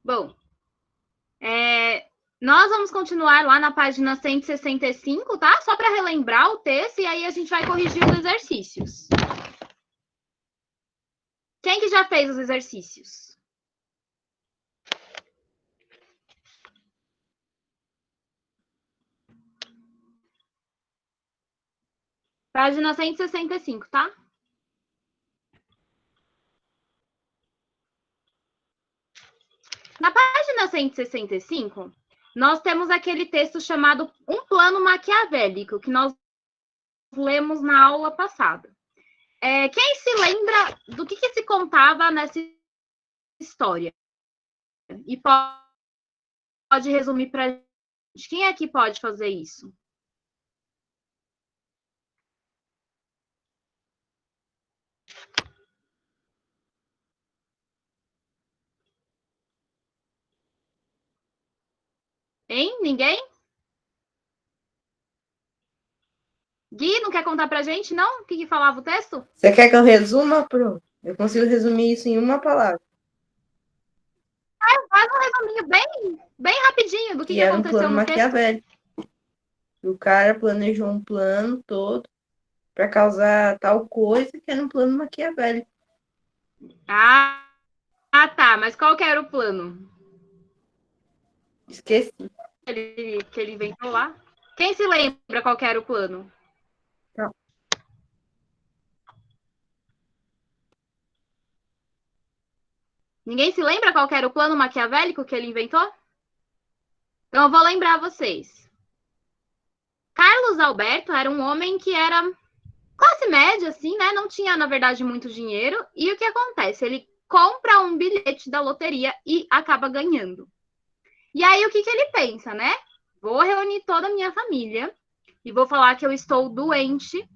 Bom, nós vamos continuar lá na página 165, tá? Só para relembrar o texto e aí a gente vai corrigir os exercícios. Quem que já fez os exercícios? Página 165, tá? Na página 165, nós temos aquele texto chamado Um Plano Maquiavélico, que nós lemos na aula passada. Quem se lembra do que se contava nessa história? E pode resumir para a gente. Quem aqui pode fazer isso? Hein? Ninguém? Gui, não quer contar pra gente, não? O que falava o texto? Você quer que eu resuma, Pro? Eu consigo resumir isso em uma palavra. Faz um resuminho bem rapidinho do que Era um aconteceu plano no texto. maquiavélico. O cara planejou um plano todo para causar tal coisa que era um plano maquiavélico. Ah, tá. Mas qual que era o plano? Esqueci. Que ele inventou lá? Quem se lembra qual que era o plano? Não. Ninguém se lembra qual que era o plano maquiavélico que ele inventou? Então eu vou lembrar vocês. Carlos Alberto era um homem que era classe média, assim, né? Não tinha, na verdade, muito dinheiro. E o que acontece? Ele compra um bilhete da loteria e acaba ganhando. E aí, o que ele pensa, né? Vou reunir toda a minha família e vou falar que eu estou doente.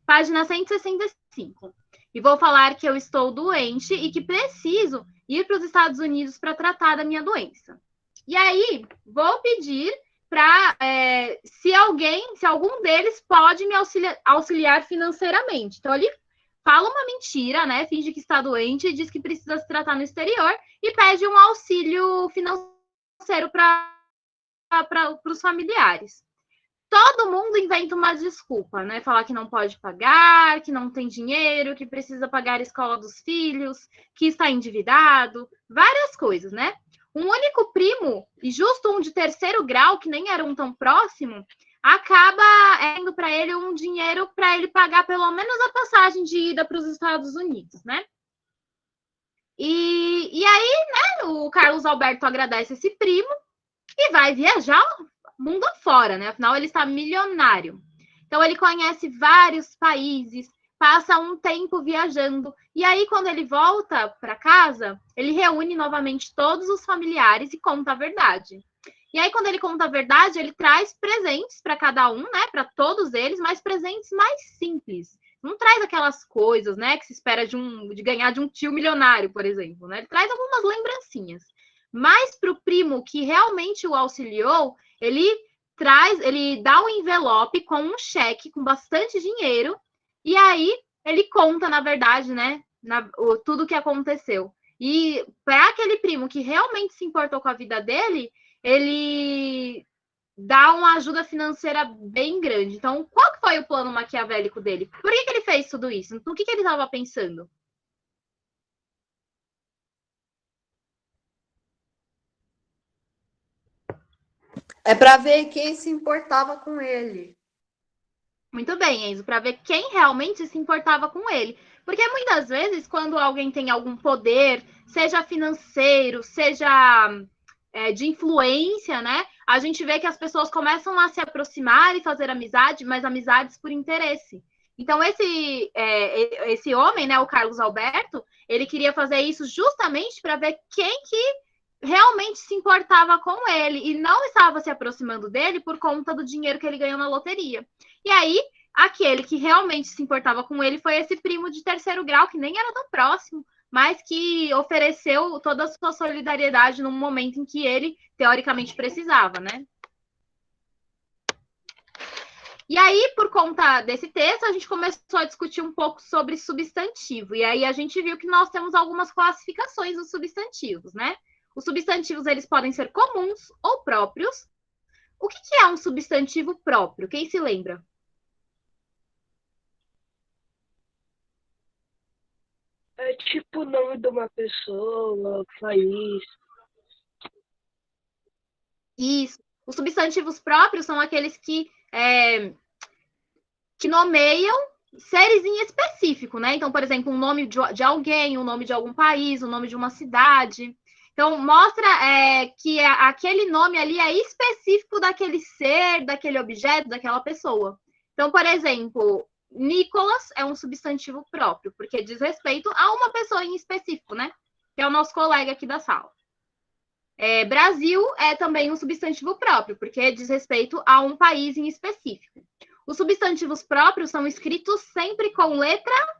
Página 165. E vou falar que eu estou doente e que preciso ir para os Estados Unidos para tratar da minha doença. E aí, vou pedir para se algum deles pode me auxiliar financeiramente. Então, ele fala uma mentira, né? Finge que está doente, diz que precisa se tratar no exterior e pede um auxílio financeiro para os familiares. Todo mundo inventa uma desculpa, né? Falar que não pode pagar, que não tem dinheiro, que precisa pagar a escola dos filhos, que está endividado, várias coisas, né? Um único primo, e justo um de terceiro grau, que nem era um tão próximo, acaba indo para ele um dinheiro para ele pagar pelo menos a passagem de ida para os Estados Unidos, né? E aí, né, o Carlos Alberto agradece esse primo e vai viajar mundo afora, né? Afinal, ele está milionário. Então, ele conhece vários países, passa um tempo viajando. E aí, quando ele volta para casa, ele reúne novamente todos os familiares e conta a verdade. E aí, quando ele conta a verdade, ele traz presentes para cada um, né? Para todos eles, mas presentes mais simples. Não traz aquelas coisas, né? Que se espera de ganhar de um tio milionário, por exemplo, né? Ele traz algumas lembrancinhas. Mas para o primo que realmente o auxiliou, ele dá um envelope com um cheque com bastante dinheiro e aí ele conta, na verdade, né, tudo o que aconteceu. E para aquele primo que realmente se importou com a vida dele, ele dá uma ajuda financeira bem grande. Então, qual que foi o plano maquiavélico dele? Por que ele fez tudo isso? No que ele estava pensando? É para ver quem se importava com ele. Muito bem, Enzo, para ver quem realmente se importava com ele. Porque muitas vezes, quando alguém tem algum poder, seja financeiro, seja de influência, né? A gente vê que as pessoas começam a se aproximar e fazer amizade, mas amizades por interesse. Então, esse homem, né, o Carlos Alberto, ele queria fazer isso justamente para ver quem que realmente se importava com ele e não estava se aproximando dele por conta do dinheiro que ele ganhou na loteria. E aí, aquele que realmente se importava com ele foi esse primo de terceiro grau, que nem era tão próximo, mas que ofereceu toda a sua solidariedade num momento em que ele, teoricamente, precisava, né? E aí, por conta desse texto, a gente começou a discutir um pouco sobre substantivo. E aí a gente viu que nós temos algumas classificações dos substantivos, né? Os substantivos, eles podem ser comuns ou próprios. O que é um substantivo próprio? Quem se lembra? É tipo o nome de uma pessoa, país. Isso. Os substantivos próprios são aqueles que nomeiam seres em específico, né? Então, por exemplo, um nome de alguém, um nome de algum país, um nome de uma cidade. Então, mostra que aquele nome ali é específico daquele ser, daquele objeto, daquela pessoa. Então, por exemplo, Nicolas é um substantivo próprio, porque diz respeito a uma pessoa em específico, né? Que é o nosso colega aqui da sala. Brasil é também um substantivo próprio, porque diz respeito a um país em específico. Os substantivos próprios são escritos sempre com letra...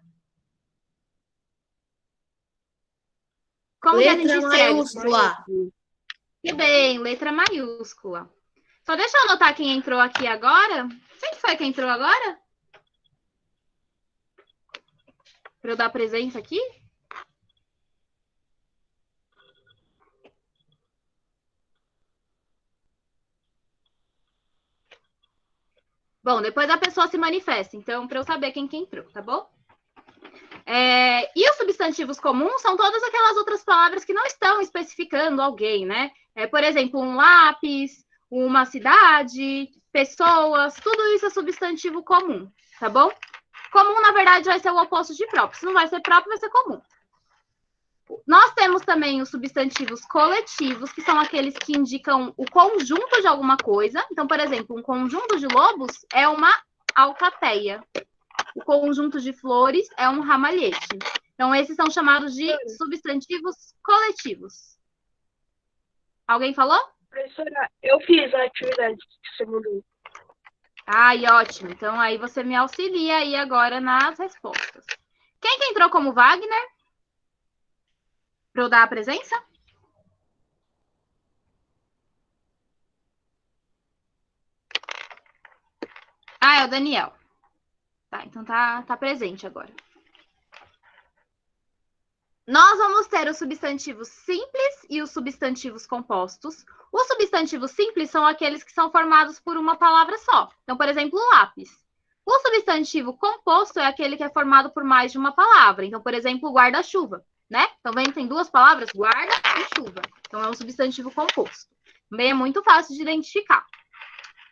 Como que a gente Letra escreve? maiúscula. Que bem, letra maiúscula. Só deixa eu anotar quem entrou aqui agora. Quem foi que entrou agora? Para eu dar presença aqui? Bom, depois a pessoa se manifesta, então, para eu saber quem que entrou, tá bom? E os substantivos comuns são todas aquelas outras palavras que não estão especificando alguém, né? Por exemplo, um lápis, uma cidade, pessoas, tudo isso é substantivo comum, tá bom? Comum, na verdade, vai ser o oposto de próprio. Se não vai ser próprio, vai ser comum. Nós temos também os substantivos coletivos, que são aqueles que indicam o conjunto de alguma coisa. Então, por exemplo, um conjunto de lobos é uma alcateia. O conjunto de flores é um ramalhete. Então, esses são chamados de substantivos coletivos. Alguém falou? Professora, eu fiz a atividade que você mandou. Ai, ótimo. Então, aí você me auxilia aí agora nas respostas. Quem que entrou como Wagner? Para eu dar a presença? É o Daniel. Tá, então tá presente agora. Nós vamos ter os substantivos simples e os substantivos compostos. Os substantivos simples são aqueles que são formados por uma palavra só. Então, por exemplo, lápis. O substantivo composto é aquele que é formado por mais de uma palavra. Então, por exemplo, guarda-chuva, né? Então, tem duas palavras, guarda e chuva. Então, é um substantivo composto. Também é muito fácil de identificar.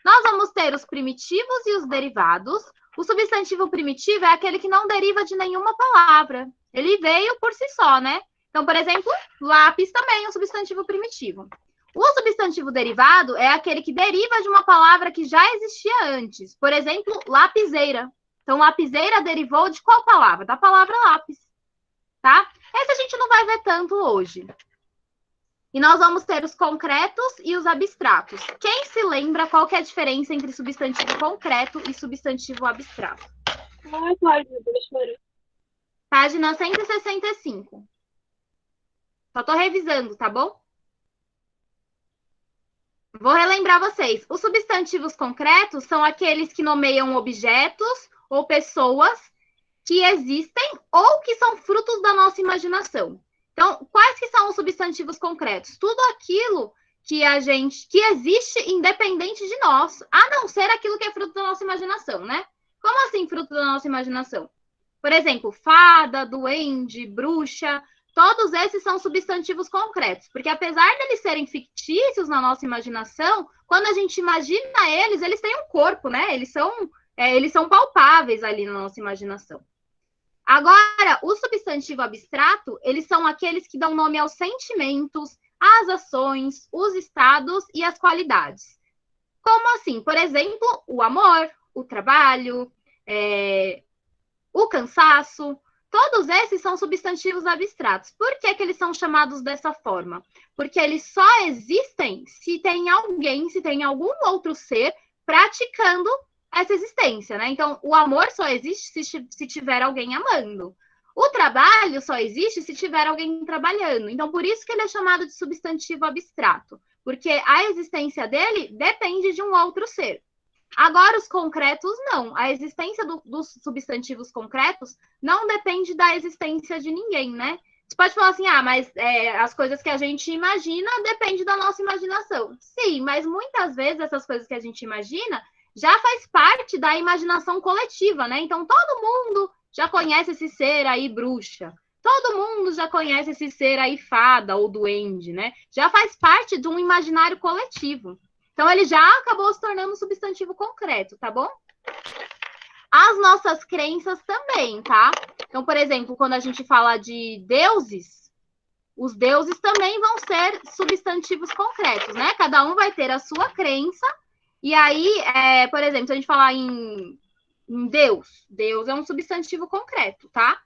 Nós vamos ter os primitivos e os derivados. O substantivo primitivo é aquele que não deriva de nenhuma palavra. Ele veio por si só, né? Então, por exemplo, lápis também é um substantivo primitivo. O substantivo derivado é aquele que deriva de uma palavra que já existia antes. Por exemplo, lapiseira. Então, lapiseira derivou de qual palavra? Da palavra lápis, tá? Esse a gente não vai ver tanto hoje. E nós vamos ter os concretos e os abstratos. Quem se lembra qual que é a diferença entre substantivo concreto e substantivo abstrato? Professora. Página 165. Só tô revisando, tá bom? Vou relembrar vocês. Os substantivos concretos são aqueles que nomeiam objetos ou pessoas que existem ou que são frutos da nossa imaginação. Então, quais que são os substantivos concretos? Tudo aquilo que existe independente de nós, a não ser aquilo que é fruto da nossa imaginação, né? Como assim fruto da nossa imaginação? Por exemplo, fada, duende, bruxa, todos esses são substantivos concretos, porque apesar de eles serem fictícios na nossa imaginação, quando a gente imagina eles têm um corpo, né? Eles são palpáveis ali na nossa imaginação. Agora, o substantivo abstrato, eles são aqueles que dão nome aos sentimentos, às ações, os estados e as qualidades. Como assim? Por exemplo, o amor, o trabalho, o cansaço. Todos esses são substantivos abstratos. Por que eles são chamados dessa forma? Porque eles só existem se tem algum outro ser praticando essa existência, né? Então, o amor só existe se tiver alguém amando. O trabalho só existe se tiver alguém trabalhando. Então, por isso que ele é chamado de substantivo abstrato, porque a existência dele depende de um outro ser. Agora, os concretos, não. A existência dos substantivos concretos não depende da existência de ninguém, né? Você pode falar assim, mas as coisas que a gente imagina depende da nossa imaginação. Sim, mas muitas vezes essas coisas que a gente imagina já faz parte da imaginação coletiva, né? Então todo mundo já conhece esse ser aí bruxa. Todo mundo já conhece esse ser aí fada ou duende, né? Já faz parte de um imaginário coletivo. Então ele já acabou se tornando um substantivo concreto, tá bom? As nossas crenças também, tá? Então, por exemplo, quando a gente fala de deuses, os deuses também vão ser substantivos concretos, né? Cada um vai ter a sua crença. E aí, por exemplo, se a gente falar em Deus, Deus é um substantivo concreto, tá?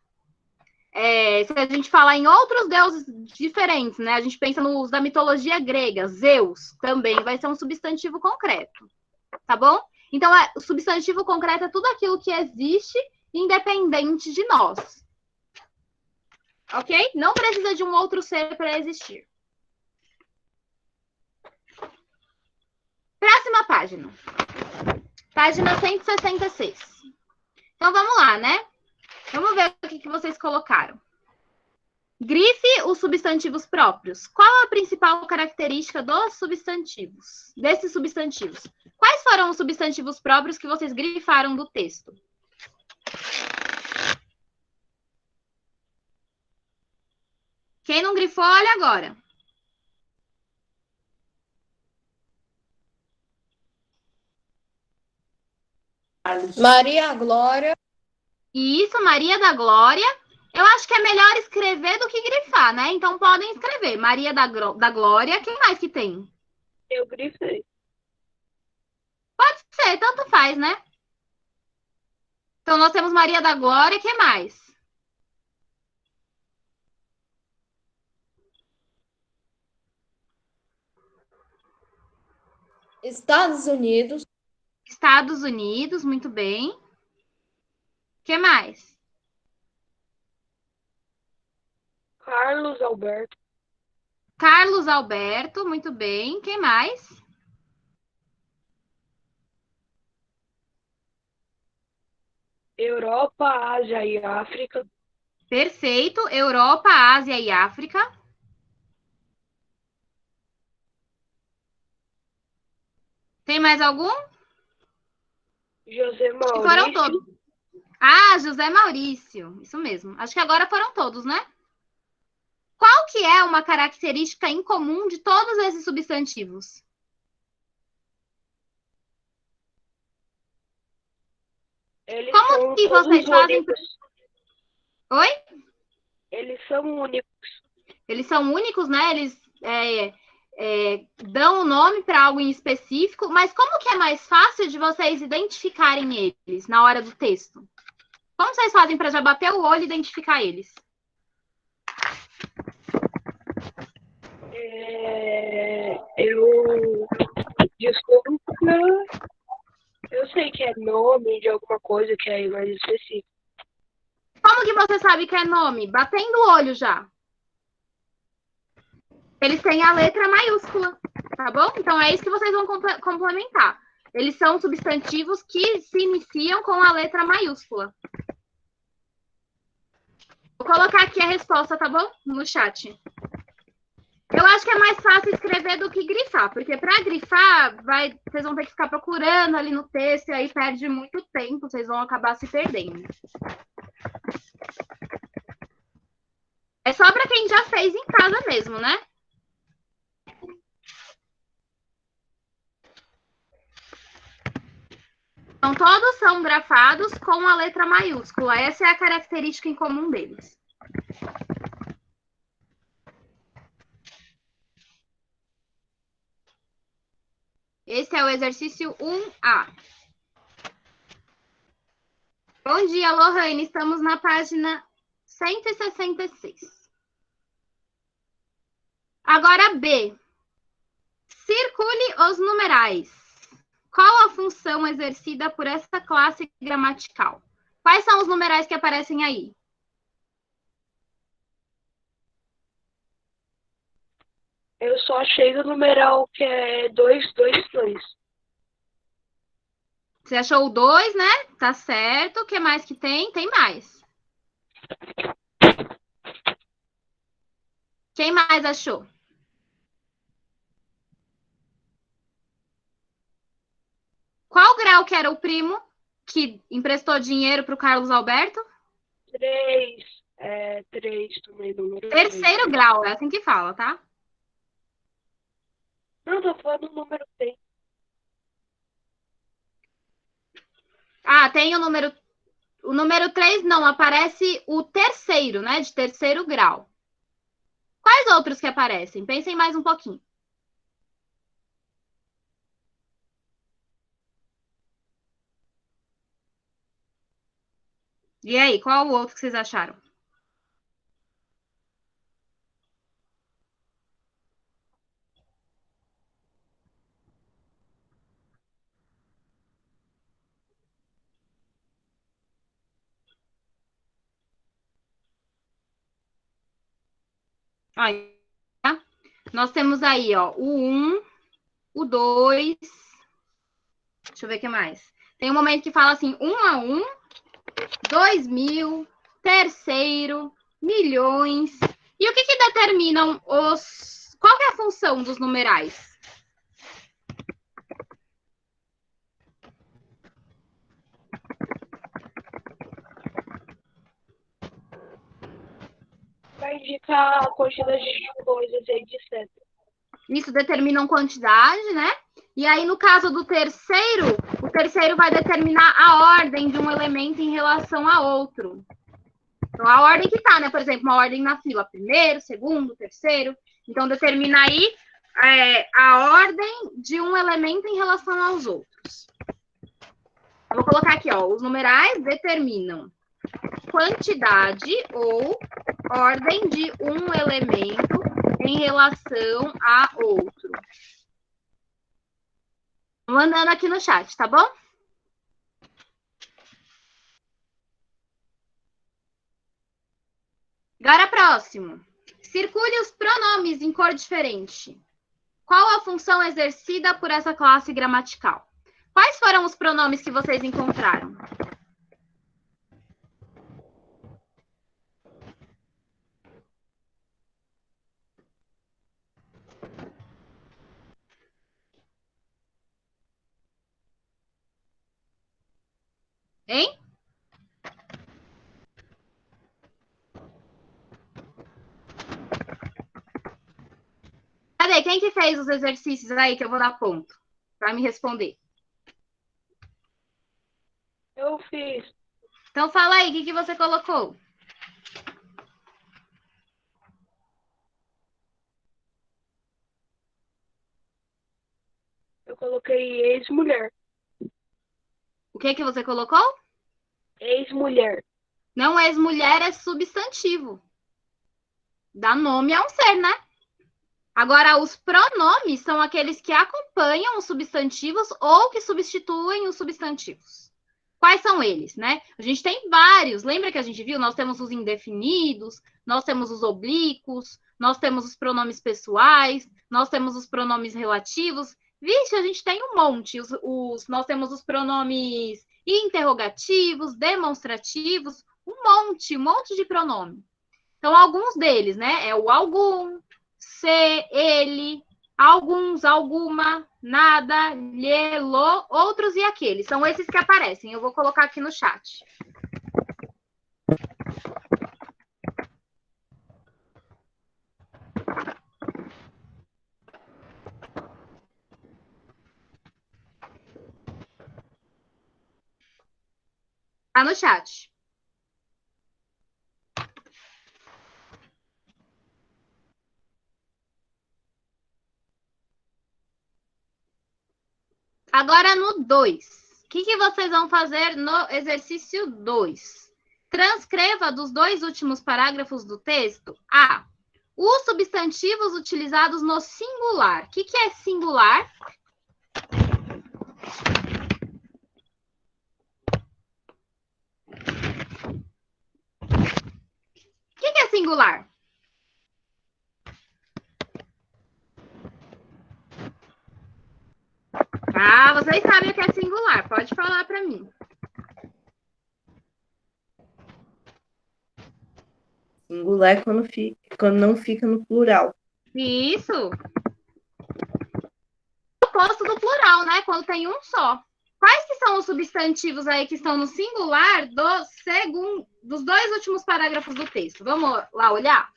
Se a gente falar em outros deuses diferentes, né? A gente pensa nos da mitologia grega, Zeus também vai ser um substantivo concreto, tá bom? Então, o substantivo concreto é tudo aquilo que existe independente de nós. Ok? Não precisa de um outro ser para existir. Próxima página. Página 166. Então, vamos lá, né? Vamos ver o que vocês colocaram. Grife os substantivos próprios. Qual a principal característica dos substantivos? Desses substantivos. Quais foram os substantivos próprios que vocês grifaram do texto? Quem não grifou, olha agora. Maria Glória. Isso, Maria da Glória. Eu acho que é melhor escrever do que grifar, né? Então podem escrever. Maria da Glória. Quem mais que tem? Eu grifei. Pode ser, tanto faz, né? Então nós temos Maria da Glória. Quem mais? Estados Unidos. Estados Unidos, muito bem. Quem mais? Carlos Alberto. Carlos Alberto, muito bem. Quem mais? Europa, Ásia e África. Perfeito. Europa, Ásia e África. Tem mais algum? José Acho que foram Maurício. todos. José Maurício. Isso mesmo. Acho que agora foram todos, né? Qual que é uma característica em comum de todos esses substantivos? Eles Como são que todos vocês fazem? únicos. Oi? Eles são únicos. Eles são únicos, né? Eles dão o nome para algo em específico, mas como que é mais fácil de vocês identificarem eles na hora do texto? Como vocês fazem para já bater o olho e identificar eles? Eu descubro que eu sei que é nome de alguma coisa que é mais específico. Como que você sabe que é nome? Batendo o olho já. Eles têm a letra maiúscula, tá bom? Então é isso que vocês vão complementar. Eles são substantivos que se iniciam com a letra maiúscula. Vou colocar aqui a resposta, tá bom? No chat. Eu acho que é mais fácil escrever do que grifar, porque para grifar, vocês vão ter que ficar procurando ali no texto e aí perde muito tempo, vocês vão acabar se perdendo. É só para quem já fez em casa mesmo, né? Então, todos são grafados com a letra maiúscula. Essa é a característica em comum deles. Esse é o exercício 1A. Bom dia, Lohane. Estamos na página 166. Agora, B. Circule os numerais. Qual a função exercida por essa classe gramatical? Quais são os numerais que aparecem aí? Eu só achei o numeral que é 222. Você achou o 2, né? Tá certo. O que mais que tem? Tem mais. Quem mais achou? Qual grau que era o primo que emprestou dinheiro para o Carlos Alberto? 3. 3 também, número 3. Terceiro grau, é assim que fala, tá? Não, tô falando do número 3. Ah, tem o número. O número 3 não, aparece o terceiro, né? De terceiro grau. Quais outros que aparecem? Pensem mais um pouquinho. E aí, qual o outro que vocês acharam? Olha, nós temos aí, ó, o 1, o 2. Deixa eu ver o que mais. Tem um momento que fala assim, 1 a 1, 2.000, terceiro, milhões. E o que que determinam os... Qual que é a função dos numerais? Vai indicar a quantidade de coisas, etc. Isso determina quantidade, né? E aí, no caso do terceiro, o terceiro vai determinar a ordem de um elemento em relação a outro. Então, a ordem que tá, né? Por exemplo, uma ordem na fila. Primeiro, segundo, terceiro. Então, determina aí a ordem de um elemento em relação aos outros. Eu vou colocar aqui, ó. Os numerais determinam quantidade ou ordem de um elemento em relação a outro. Mandando aqui no chat, tá bom? Agora, próximo. Circule os pronomes em cor diferente. Qual a função exercida por essa classe gramatical? Quais foram os pronomes que vocês encontraram? Hein? Cadê? Quem que fez os exercícios aí que eu vou dar ponto para me responder? Eu fiz. Então fala aí, o que você colocou? Eu coloquei ex-mulher. O que você colocou? Ex-mulher. Não ex-mulher, é substantivo. Dá nome a um ser, né? Agora, os pronomes são aqueles que acompanham os substantivos ou que substituem os substantivos. Quais são eles, né? A gente tem vários. Lembra que a gente viu? Nós temos os indefinidos, nós temos os oblíquos, nós temos os pronomes pessoais, nós temos os pronomes relativos. Vixe, a gente tem um monte. Nós temos os pronomes interrogativos, demonstrativos, um monte de pronome. Então, alguns deles, né? É o algum, se, ele, alguns, alguma, nada, lhe, lo, outros e aqueles. São esses que aparecem. Eu vou colocar aqui no chat. Tá no chat. Agora no 2. O que vocês vão fazer no exercício 2? Transcreva dos dois últimos parágrafos do texto A. Os substantivos utilizados no singular. O que é singular? O que é singular? Ah, vocês sabem o que é singular. Pode falar para mim. Singular é quando não fica no plural. Isso. O oposto do plural, né? Quando tem um só. Quais que são os substantivos aí que estão no singular dos dois últimos parágrafos do texto? Vamos lá olhar?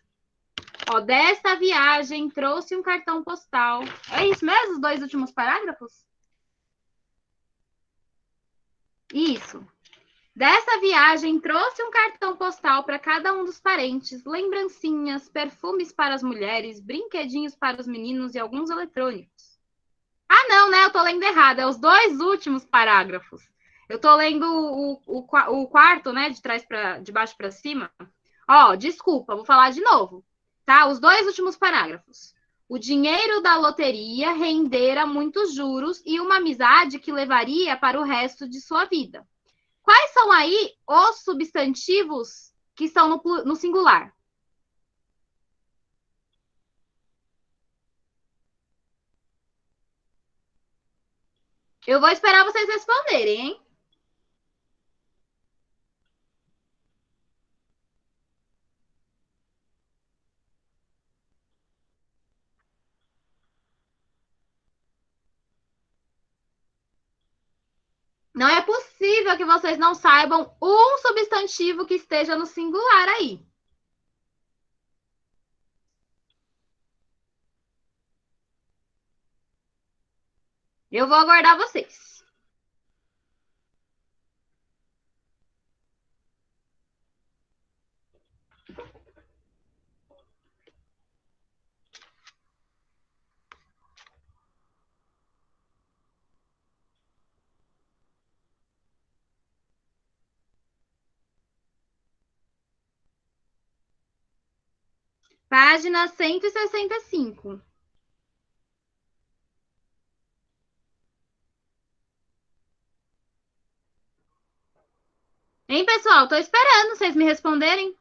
Ó, desta viagem trouxe um cartão postal. É isso mesmo, os dois últimos parágrafos? Isso. Dessa viagem trouxe um cartão postal para cada um dos parentes, lembrancinhas, perfumes para as mulheres, brinquedinhos para os meninos e alguns eletrônicos. Ah, não, né? Eu tô lendo errado. É os dois últimos parágrafos. Eu tô lendo o quarto, né? De baixo para cima. Ó, desculpa, vou falar de novo. Tá? Os dois últimos parágrafos. O dinheiro da loteria rendera muitos juros e uma amizade que levaria para o resto de sua vida. Quais são aí os substantivos que estão no singular? Eu vou esperar vocês responderem, hein? Não é possível que vocês não saibam um substantivo que esteja no singular aí. Eu vou aguardar vocês. Página 165. Hein, pessoal? Tô esperando vocês me responderem.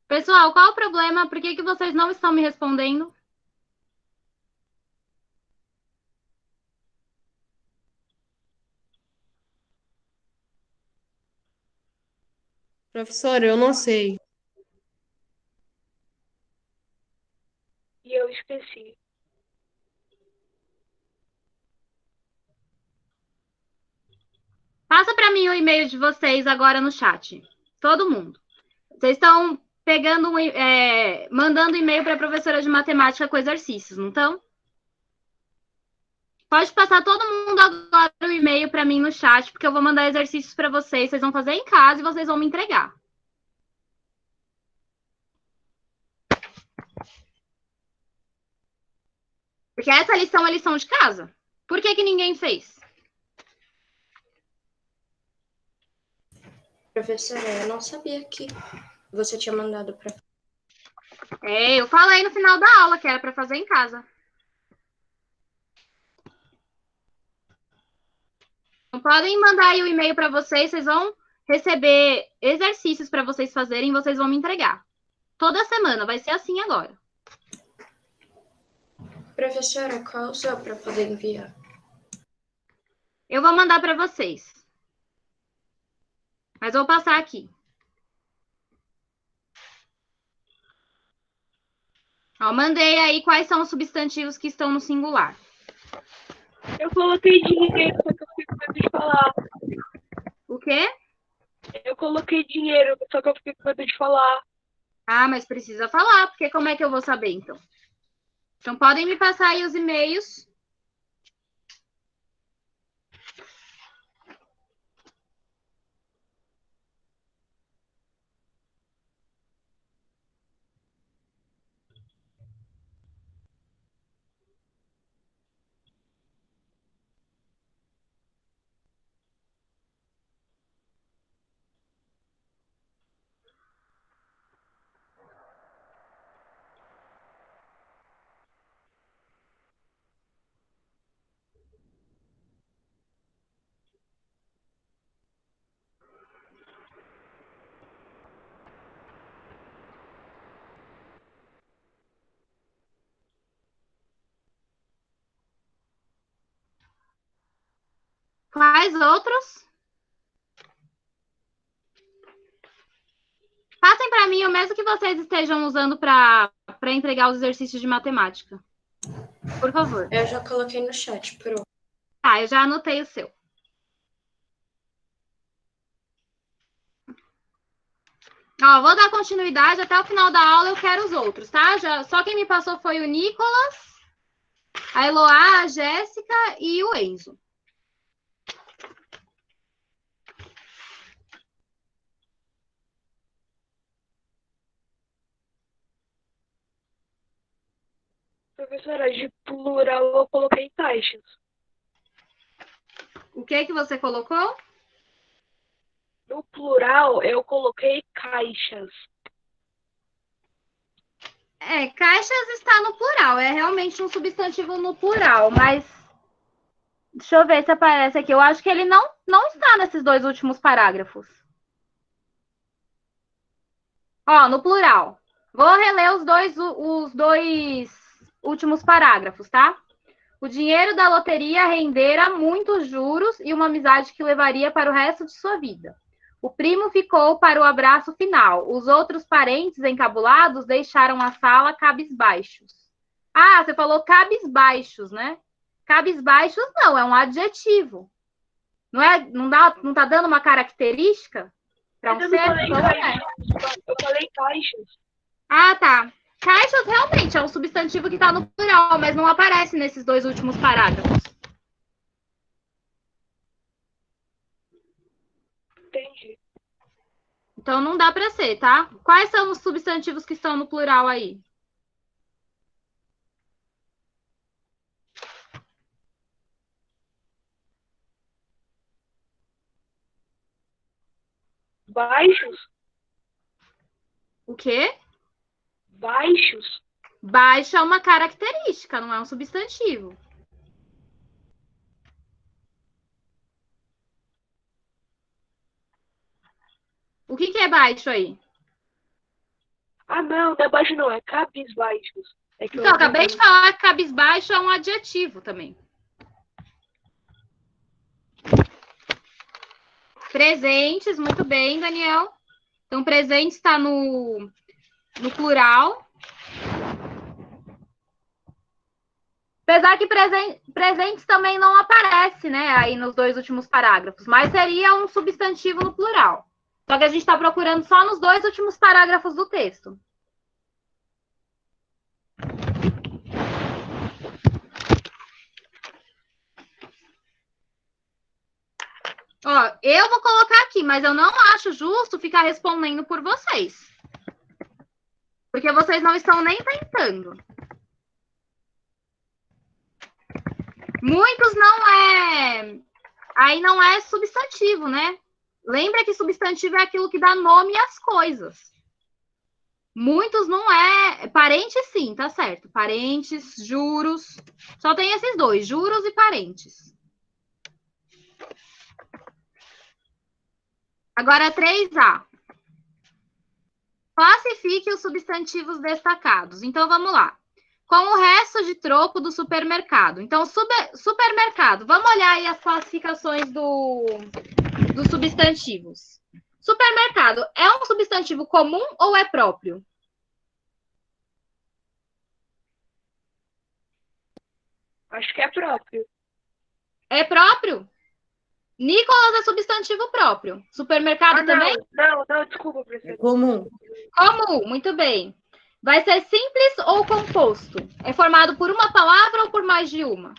Pessoal, qual o problema? Por que vocês não estão me respondendo? Professora, eu não sei. E eu esqueci. Passa para mim o e-mail de vocês agora no chat. Todo mundo. Vocês estão mandando e-mail para a professora de matemática com exercícios, não estão? Pode passar todo mundo agora o e-mail para mim no chat, porque eu vou mandar exercícios para vocês. Vocês vão fazer em casa e vocês vão me entregar. Porque essa lição é lição de casa. Por que ninguém fez? Professora, eu não sabia que você tinha mandado para. Eu falei no final da aula que era para fazer em casa. Então, podem mandar aí o e-mail para vocês, vocês vão receber exercícios para vocês fazerem e vocês vão me entregar. Toda semana, vai ser assim agora. Professora, qual o seu para poder enviar? Eu vou mandar para vocês. Mas vou passar aqui. Ó, mandei aí quais são os substantivos que estão no singular. Eu coloquei dinheiro, só que eu fiquei com medo de falar. O quê? Eu coloquei dinheiro, só que eu fiquei com medo de falar. Ah, mas precisa falar, porque como é que eu vou saber, então? Então, podem me passar aí os e-mails. Quais outros? Passem para mim o mesmo que vocês estejam usando para entregar os exercícios de matemática. Por favor. Eu já coloquei no chat, pronto. Tá, eu já anotei o seu. Ó, vou dar continuidade até o final da aula, eu quero os outros, tá? Só quem me passou foi o Nicolas, a Eloá, a Jéssica e o Enzo. Professora, de plural eu coloquei caixas. O que você colocou? No plural eu coloquei caixas. Caixas está no plural, é realmente um substantivo no plural, mas deixa eu ver se aparece aqui. Eu acho que ele não está nesses dois últimos parágrafos. Ó, no plural. Vou reler os dois últimos parágrafos, tá? O dinheiro da loteria rendera muitos juros e uma amizade que levaria para o resto de sua vida. O primo ficou para o abraço final. Os outros parentes encabulados deixaram a sala cabisbaixos. Ah, você falou cabisbaixos, né? Cabisbaixos não, é um adjetivo. Não tá dando uma característica para um Mas eu ser? não falei Então, caixas. Eu falei caixas. Ah, tá. Caixas realmente é um substantivo que está no plural, mas não aparece nesses dois últimos parágrafos. Entendi. Então não dá para ser, tá? Quais são os substantivos que estão no plural aí? Baixos? O quê? Baixos? Baixo é uma característica, não é um substantivo. O que é baixo aí? Ah, não é baixo não, é cabisbaixos. É que Então, eu acabei de falar que cabisbaixo é um adjetivo também. Presentes, muito bem, Daniel. Então, presente está no plural. Apesar que presentes também não aparece, né, aí nos dois últimos parágrafos, mas seria um substantivo no plural. Só que a gente está procurando só nos dois últimos parágrafos do texto. Ó, eu vou colocar aqui, mas eu não acho justo ficar respondendo por vocês. Porque vocês não estão nem tentando. Muitos não é... Aí não é substantivo, né? Lembra que substantivo é aquilo que dá nome às coisas. Muitos não é... Parentes sim, tá certo. Parentes, juros. Só tem esses dois, juros e parentes. Agora, 3A. Classifique os substantivos destacados. Então, vamos lá. Com o resto de troco do supermercado. Então, supermercado. Vamos olhar aí as classificações dos substantivos. Supermercado é um substantivo comum ou é próprio? Acho que é próprio. É próprio? Nicolas é substantivo próprio. Supermercado também? Não, desculpa, É professor. comum. Comum, muito bem. Vai ser simples ou composto? É formado por uma palavra ou por mais de uma?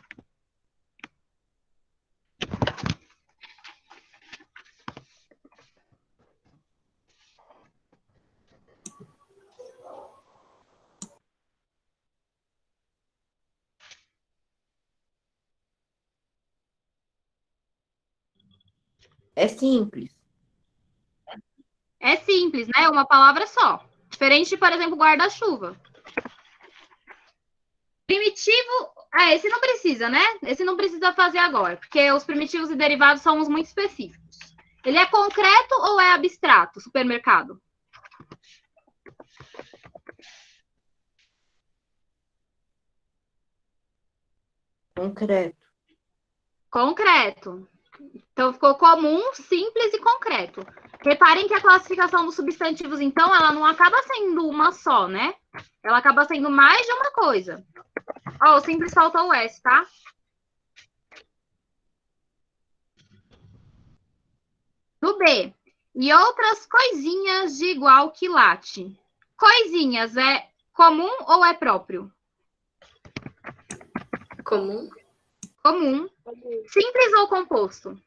É simples. É simples, né? Uma palavra só. Diferente de, por exemplo, guarda-chuva. Primitivo. Esse não precisa, né? Esse não precisa fazer agora, porque os primitivos e derivados são uns muito específicos. Ele é concreto ou é abstrato, supermercado? Concreto. Concreto. Então, ficou comum, simples e concreto. Reparem que a classificação dos substantivos, então, ela não acaba sendo uma só, né? Ela acaba sendo mais de uma coisa. Ó, o simples faltou o S, tá? No B. E outras coisinhas de igual quilate. Coisinhas é comum ou é próprio? Comum. Comum. Simples ou composto?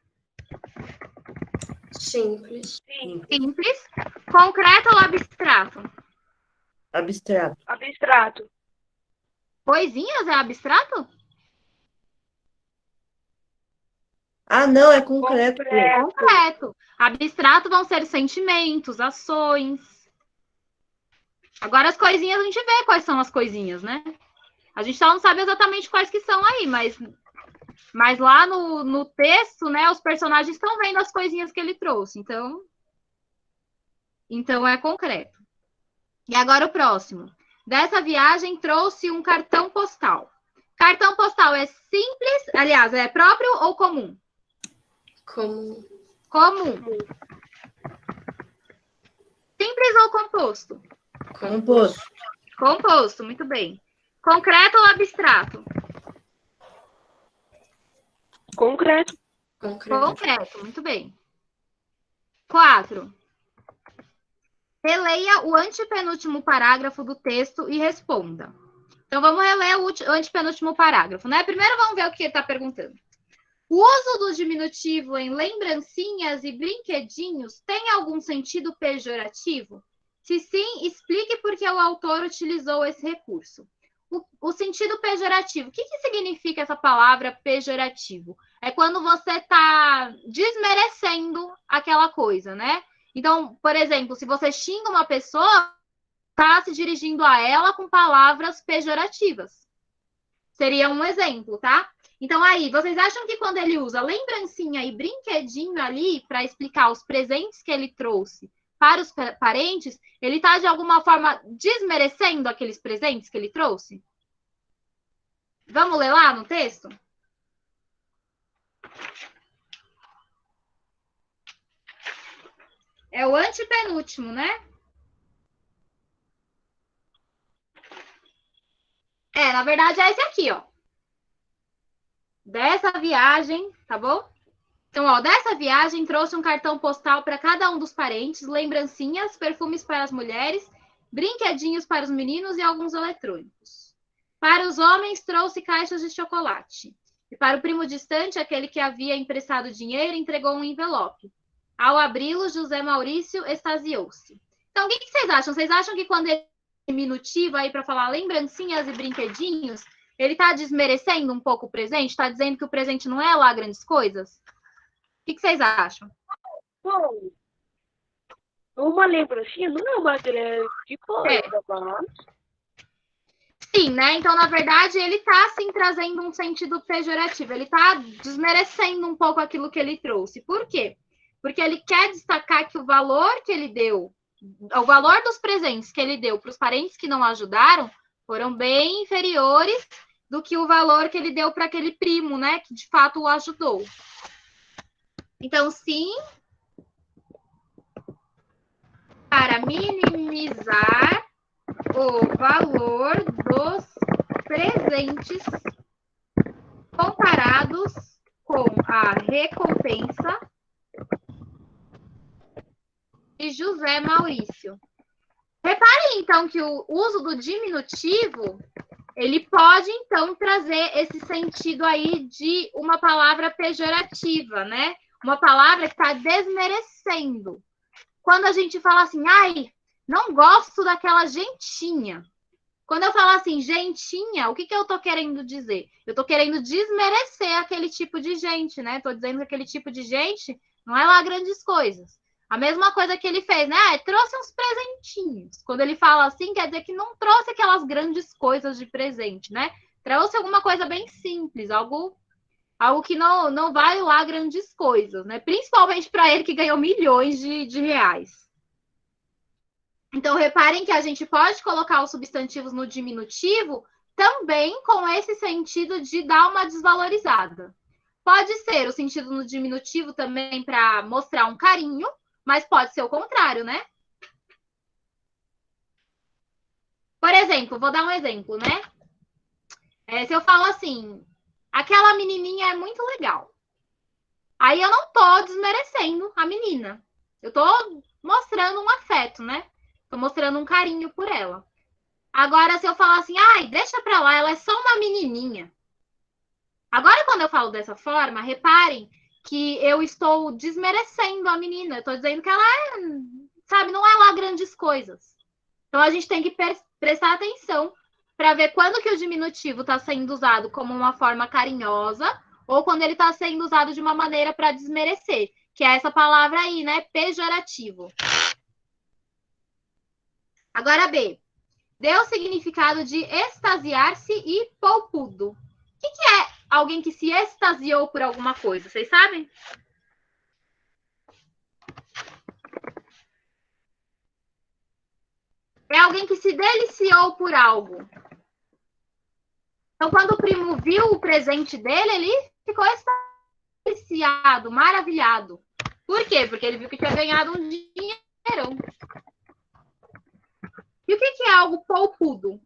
Simples. Sim. Simples. Concreto ou abstrato? Abstrato. Abstrato. Coisinhas é abstrato? Ah, não, é concreto. Concreto. Abstrato vão ser sentimentos, ações. Agora as coisinhas, a gente vê quais são as coisinhas, né? A gente só não sabe exatamente quais que são aí, mas lá no texto, né, os personagens estão vendo as coisinhas que ele trouxe. Então é concreto. E agora o próximo. Dessa viagem trouxe um cartão postal. Cartão postal é simples, aliás, é próprio ou comum? Comum. Comum. Simples ou composto? Composto. Composto, muito bem. Concreto ou abstrato? Concreto. Concreto. Concreto, muito bem. 4. Releia o antepenúltimo parágrafo do texto e responda. Então, vamos reler o antepenúltimo parágrafo, né? Primeiro, vamos ver o que ele está perguntando. O uso do diminutivo em lembrancinhas e brinquedinhos tem algum sentido pejorativo? Se sim, explique por que o autor utilizou esse recurso. O sentido pejorativo. O que significa essa palavra pejorativo? É quando você está desmerecendo aquela coisa, né? Então, por exemplo, se você xinga uma pessoa, está se dirigindo a ela com palavras pejorativas. Seria um exemplo, tá? Então, aí, vocês acham que quando ele usa lembrancinha e brinquedinho ali para explicar os presentes que ele trouxe para os parentes, ele está, de alguma forma, desmerecendo aqueles presentes que ele trouxe? Vamos ler lá no texto? É o antepenúltimo, né? Na verdade, é esse aqui, ó. Dessa viagem, tá bom? Então, ó, dessa viagem trouxe um cartão postal para cada um dos parentes, lembrancinhas, perfumes para as mulheres, brinquedinhos para os meninos e alguns eletrônicos. Para os homens, trouxe caixas de chocolate. E para o primo distante, aquele que havia emprestado dinheiro, entregou um envelope. Ao abri-lo, José Maurício extasiou-se. Então, o que vocês acham? Vocês acham que quando ele é diminutivo aí para falar lembrancinhas e brinquedinhos, ele está desmerecendo um pouco o presente? Está dizendo que o presente não é lá grandes coisas? O que vocês acham? Bom, uma lembrancinha não é uma grande coisa, mas... Sim, né? Então, na verdade, ele está, sim, trazendo um sentido pejorativo. Ele está desmerecendo um pouco aquilo que ele trouxe. Por quê? Porque ele quer destacar que o valor que ele deu, o valor dos presentes que ele deu para os parentes que não ajudaram, foram bem inferiores do que o valor que ele deu para aquele primo, né? Que, de fato, o ajudou. Então, sim, para minimizar o valor dos presentes comparados com a recompensa de José Maurício. Reparem, então, que o uso do diminutivo, ele pode, então, trazer esse sentido aí de uma palavra pejorativa, né? Uma palavra que está desmerecendo. Quando a gente fala assim, ai, não gosto daquela gentinha. Quando eu falo assim, gentinha, o que eu estou querendo dizer? Eu estou querendo desmerecer aquele tipo de gente, né? Estou dizendo que aquele tipo de gente não é lá grandes coisas. A mesma coisa que ele fez, né? Trouxe uns presentinhos. Quando ele fala assim, quer dizer que não trouxe aquelas grandes coisas de presente, né? Trouxe alguma coisa bem simples, algo que não vale lá grandes coisas, né? Principalmente para ele que ganhou milhões de reais. Então, reparem que a gente pode colocar os substantivos no diminutivo também com esse sentido de dar uma desvalorizada. Pode ser o sentido no diminutivo também para mostrar um carinho, mas pode ser o contrário, né? Por exemplo, vou dar um exemplo, né? Se eu falo assim, aquela menininha é muito legal. Aí eu não tô desmerecendo a menina. Eu tô mostrando um afeto, né? Tô mostrando um carinho por ela. Agora, se eu falar assim, ai, deixa pra lá, ela é só uma menininha. Agora, quando eu falo dessa forma, reparem que eu estou desmerecendo a menina. Eu estou dizendo que ela é, sabe, não é lá grandes coisas. Então, a gente tem que prestar atenção para ver quando que o diminutivo está sendo usado como uma forma carinhosa ou quando ele está sendo usado de uma maneira para desmerecer, que é essa palavra aí, né? Pejorativo. Agora, B. Deu o significado de extasiar-se e poupudo. O que é alguém que se extasiou por alguma coisa? Vocês sabem? É alguém que se deliciou por algo. Então, quando o primo viu o presente dele, ele ficou extasiado, maravilhado. Por quê? Porque ele viu que tinha ganhado um dinheirão. E o que é algo poupudo?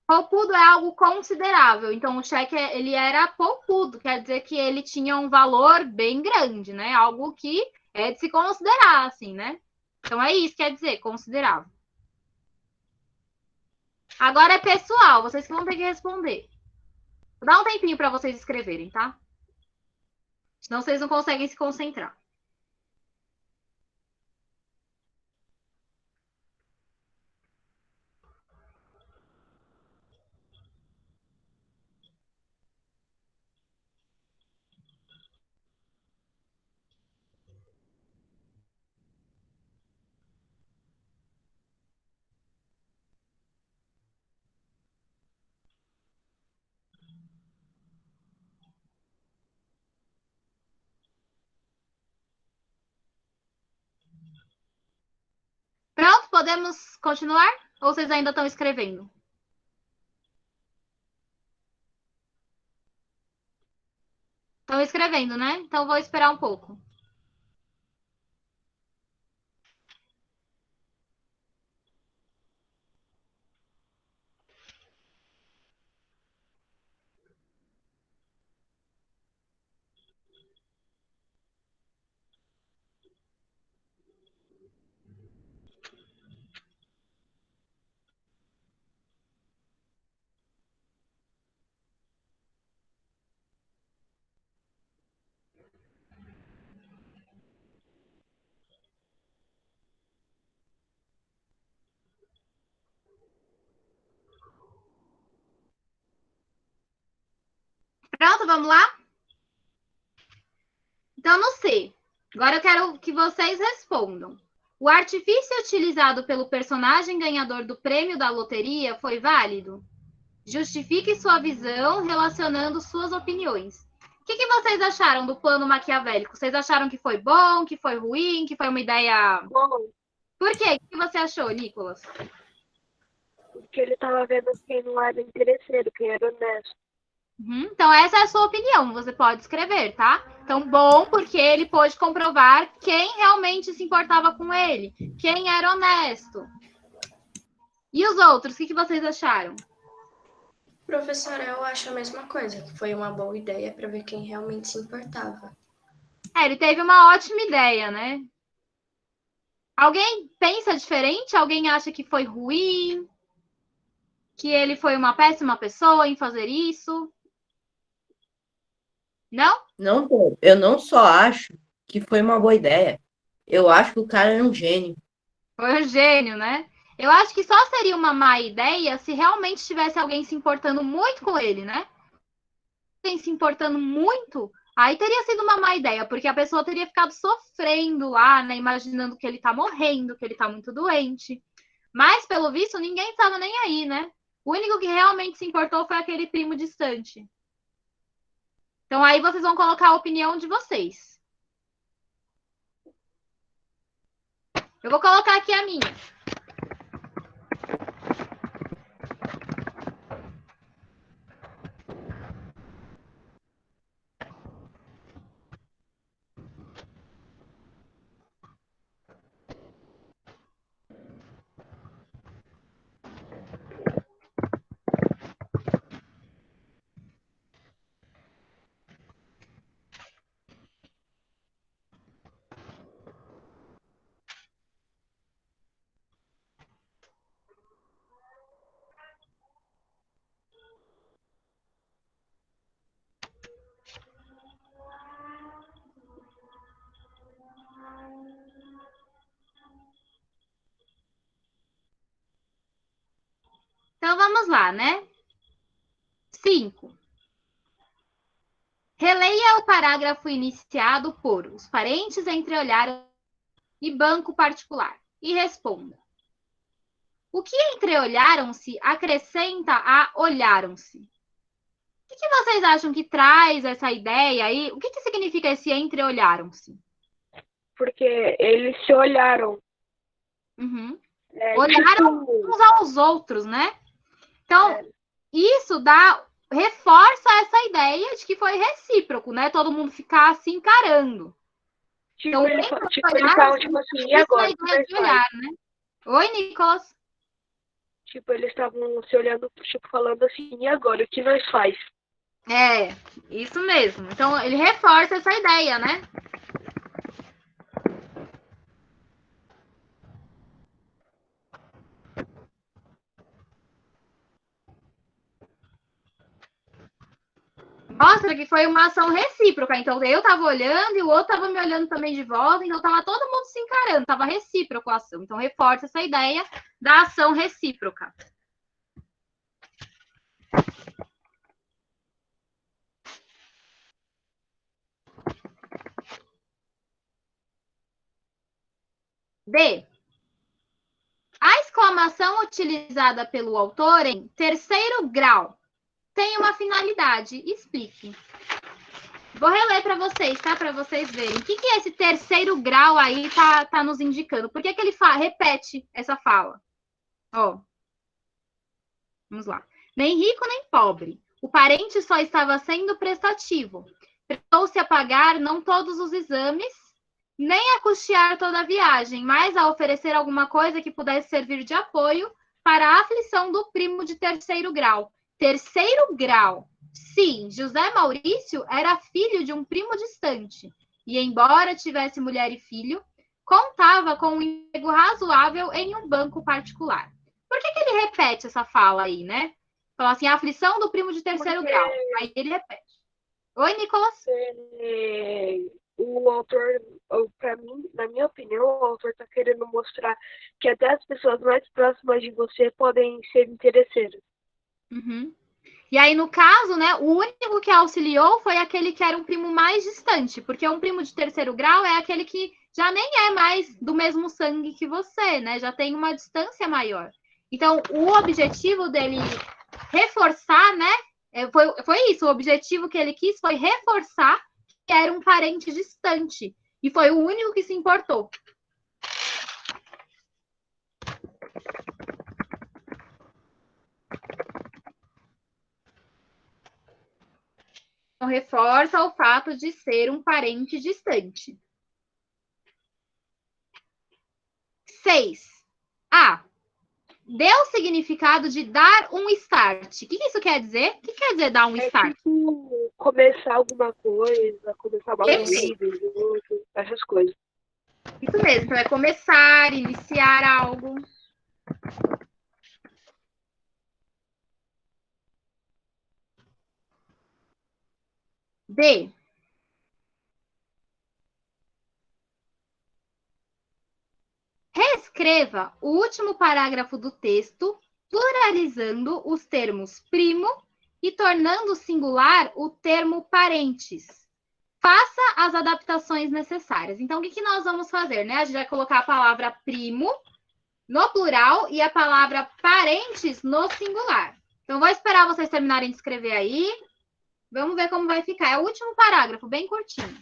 Poupudo é algo considerável. Então, o cheque ele era poupudo, quer dizer que ele tinha um valor bem grande, né? Algo que é de se considerar, assim, né? Então, é isso que quer dizer, considerável. Agora é pessoal, vocês que vão ter que responder. Vou dar um tempinho para vocês escreverem, tá? Senão vocês não conseguem se concentrar. Pronto, podemos continuar? Ou vocês ainda estão escrevendo? Estão escrevendo, né? Então vou esperar um pouco. Pronto, vamos lá? Então, no C. Agora eu quero que vocês respondam. O artifício utilizado pelo personagem ganhador do prêmio da loteria foi válido? Justifique sua visão relacionando suas opiniões. O que vocês acharam do plano maquiavélico? Vocês acharam que foi bom, que foi ruim, que foi uma ideia... Bom, Por quê? O que você achou, Nicolas? porque ele tava vendo quem não era interesseiro, quem era honesto. Então, essa é a sua opinião. Você pode escrever, tá? Então, bom, porque ele pôde comprovar quem realmente se importava com ele, quem era honesto. E os outros, o que vocês acharam? Professora, eu acho a mesma coisa, que foi uma boa ideia para ver quem realmente se importava. Ele teve uma ótima ideia, né? Alguém pensa diferente? Alguém acha que foi ruim? Que ele foi uma péssima pessoa em fazer isso? Não? Não, pô, eu não só acho que foi uma boa ideia. Eu acho que o cara é um gênio. Foi um gênio, né? Eu acho que só seria uma má ideia se realmente tivesse alguém se importando muito com ele, né? Alguém se importando muito, aí teria sido uma má ideia, porque a pessoa teria ficado sofrendo lá, né? Imaginando que ele tá morrendo, que ele tá muito doente. Mas, pelo visto, ninguém estava nem aí, né? O único que realmente se importou foi aquele primo distante. Então, aí vocês vão colocar a opinião de vocês. Eu vou colocar aqui a minha. vamos lá, né? 5. Releia o parágrafo iniciado por os parentes entreolharam e banco particular e responda. O que entreolharam-se acrescenta a olharam-se? O que vocês acham que traz essa ideia aí? O que significa esse entreolharam-se? Porque eles se olharam. Uhum. É, Olharam tipo, uns aos outros, né? Então, isso reforça essa ideia de que foi recíproco, né? Todo mundo ficar se encarando. Então, eles olharam, estavam tipo assim, e isso agora? é O que ideia nós de faz? olhar, né? Oi, Nicolas. Tipo, eles estavam se olhando, tipo, falando assim, e agora? O que nós faz? É, isso mesmo. Então, ele reforça essa ideia, né? Mostra que foi uma ação recíproca. Então, eu estava olhando e o outro estava me olhando também de volta. Então, estava todo mundo se encarando. Estava recíproco a ação. Então, reforça essa ideia da ação recíproca. D. A exclamação utilizada pelo autor em terceiro grau tem uma finalidade. Explique. Vou reler para vocês, tá? Para vocês verem. O que esse terceiro grau aí tá nos indicando? Por que ele repete essa fala? Ó. Vamos lá. Nem rico nem pobre. O parente só estava sendo prestativo. Prestou-se a pagar não todos os exames, nem a custear toda a viagem, mas a oferecer alguma coisa que pudesse servir de apoio para a aflição do primo de terceiro grau. Terceiro grau. Sim, José Maurício era filho de um primo distante, e embora tivesse mulher e filho, contava com um emprego razoável em um banco particular. Por que ele repete essa fala aí, né? Fala assim, a aflição do primo de terceiro grau. Aí ele repete. Oi, Nicolas. O autor, para mim, na minha opinião, o autor está querendo mostrar que até as pessoas mais próximas de você podem ser interesseiras. Uhum. E aí, no caso, né, o único que auxiliou foi aquele que era um primo mais distante, porque um primo de terceiro grau é aquele que já nem é mais do mesmo sangue que você, né? Já tem uma distância maior. Então, o objetivo dele reforçar, né? Foi isso, o objetivo que ele quis foi reforçar que era um parente distante. E foi o único que se importou. Então, reforça o fato de ser um parente distante. 6. A. Deu o significado de dar um start. O que isso quer dizer? O que quer dizer dar um start? Tipo, começar alguma coisa, começar uma Perfeito. vida junto, essas coisas. Isso mesmo, então é começar, iniciar algo. D. Reescreva o último parágrafo do texto, pluralizando os termos primo e tornando singular o termo parentes. Faça as adaptações necessárias. Então, o que nós vamos fazer, né? A gente vai colocar a palavra primo no plural e a palavra parentes no singular. Então, vou esperar vocês terminarem de escrever aí. Vamos ver como vai ficar. É o último parágrafo, bem curtinho.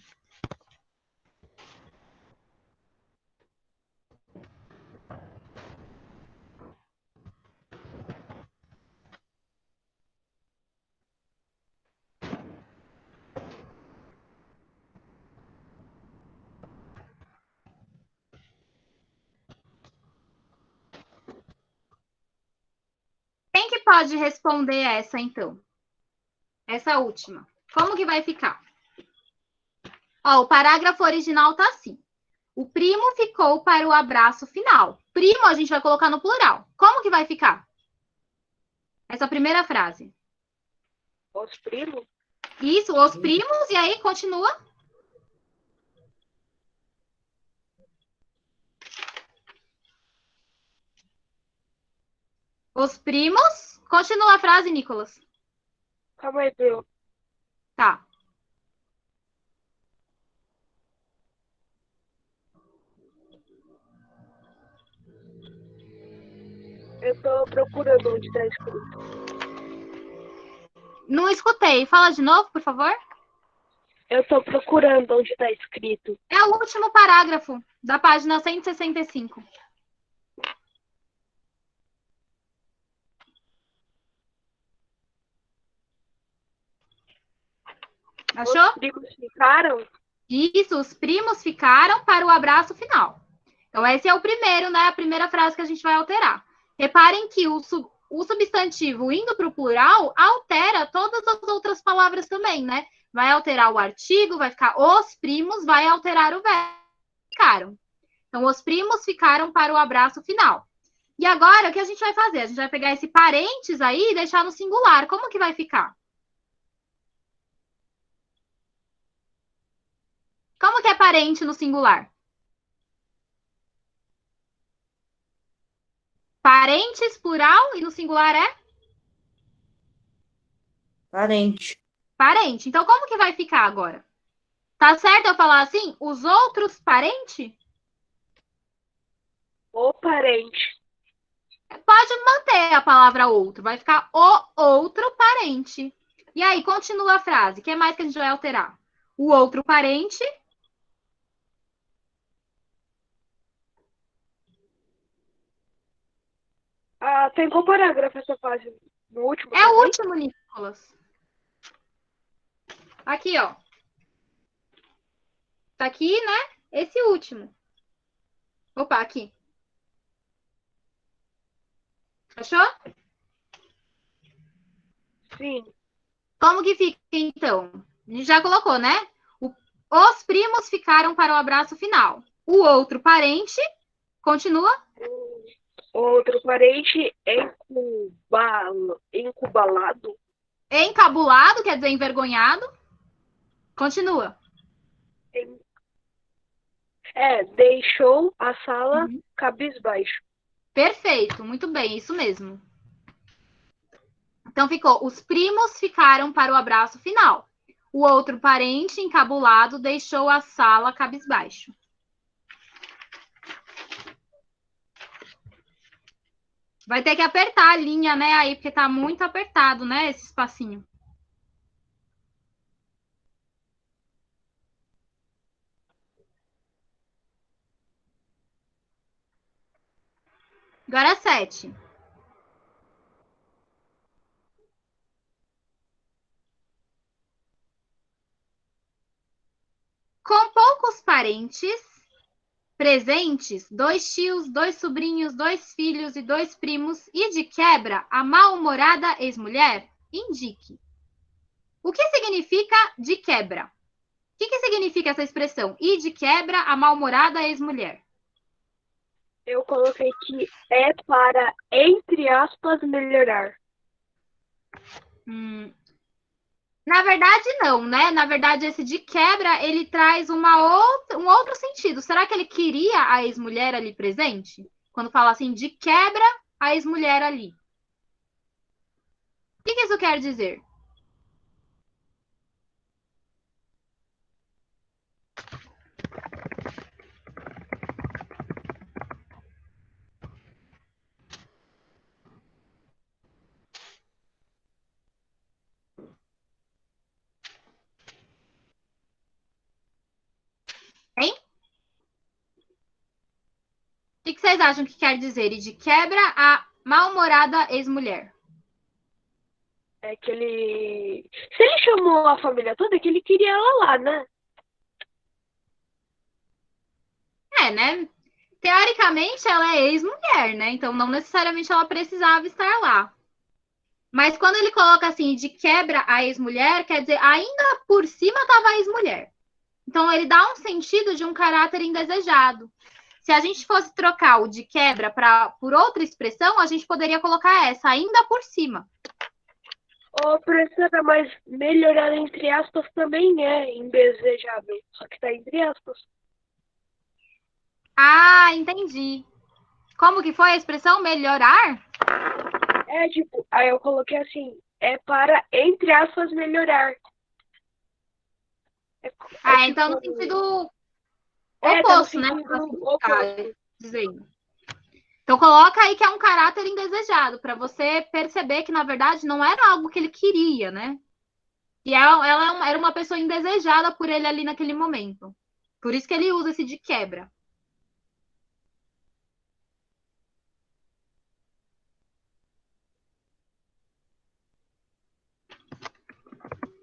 Quem que pode responder essa, então? Essa última. Como que vai ficar? Ó, o parágrafo original tá assim. O primo ficou para o abraço final. Primo a gente vai colocar no plural. Como que vai ficar? Essa primeira frase. Os primos? Isso, os primos, e aí continua. Os primos Continua a frase, Nicolas. Calma aí, Bruno. Tá. Eu tô procurando onde tá escrito. Não escutei. Fala de novo, por favor. Eu tô procurando onde tá escrito. É o último parágrafo da página 165. Achou? Os primos ficaram? Isso, os primos ficaram para o abraço final. Então, esse é o primeiro, né? A primeira frase que a gente vai alterar. Reparem que o substantivo indo para o plural altera todas as outras palavras também, né? Vai alterar o artigo, vai ficar os primos, vai alterar o verbo. Ficaram. Então, os primos ficaram para o abraço final. E agora, o que a gente vai fazer? A gente vai pegar esse parentes aí e deixar no singular. Como que vai ficar? Como que é parente no singular? Parentes, plural, e no singular é? Parente. Parente. Então, como que vai ficar agora? Tá certo eu falar assim? Os outros parentes? O parente. Pode manter a palavra outro. Vai ficar o outro parente. E aí, continua a frase. O que mais que a gente vai alterar? O outro parente. Ah, tem qual parágrafo essa página? No último É o também? último, Nicolas. Aqui, ó. Tá aqui, né? Esse último. Opa, aqui. Achou? Sim. Como que fica, então? A gente já colocou, né? Os primos ficaram para o abraço final. O outro parente continua. Outro parente encubalado. Encabulado, quer dizer envergonhado. Continua. Deixou a sala cabisbaixo. Perfeito, muito bem, isso mesmo. Então ficou, os primos ficaram para o abraço final. O outro parente, encabulado, deixou a sala cabisbaixo. Vai ter que apertar a linha, né, aí, porque tá muito apertado, né, esse espacinho. Agora 7. Com poucos parentes presentes, 2 tios, 2 sobrinhos, 2 filhos e 2 primos, e de quebra, a mal-humorada ex-mulher, indique. O que significa de quebra? O que significa essa expressão? E de quebra, a mal-humorada ex-mulher. Eu coloquei que é para, entre aspas, melhorar. Na verdade, não, né? Na verdade, esse de quebra, ele traz um outro sentido. Será que ele queria a ex-mulher ali presente? Quando fala assim, de quebra, a ex-mulher ali. O que isso quer dizer? Hein? O que vocês acham que quer dizer? E de quebra, a mal-humorada ex-mulher. É que ele... Se ele chamou a família toda, é que ele queria ela lá, né? É, né? Teoricamente, ela é ex-mulher, né? Então, não necessariamente ela precisava estar lá. Mas quando ele coloca assim, de quebra a ex-mulher, quer dizer, ainda por cima estava a ex-mulher. Então, ele dá um sentido de um caráter indesejado. Se a gente fosse trocar o de quebra por outra expressão, a gente poderia colocar essa, ainda por cima. Ô, professora, mas melhorar entre aspas também é indesejável. Só que tá entre aspas. Ah, entendi. Como que foi a expressão melhorar? Tipo, aí eu coloquei assim, é para, entre aspas, melhorar. Então no Tipo, sentido tá no oposto, né? sentido Assim, oposto. dizendo. Então coloca aí que é um caráter indesejado, para você perceber que, na verdade, não era algo que ele queria, né? E ela era uma pessoa indesejada por ele ali naquele momento. Por isso que ele usa esse de quebra.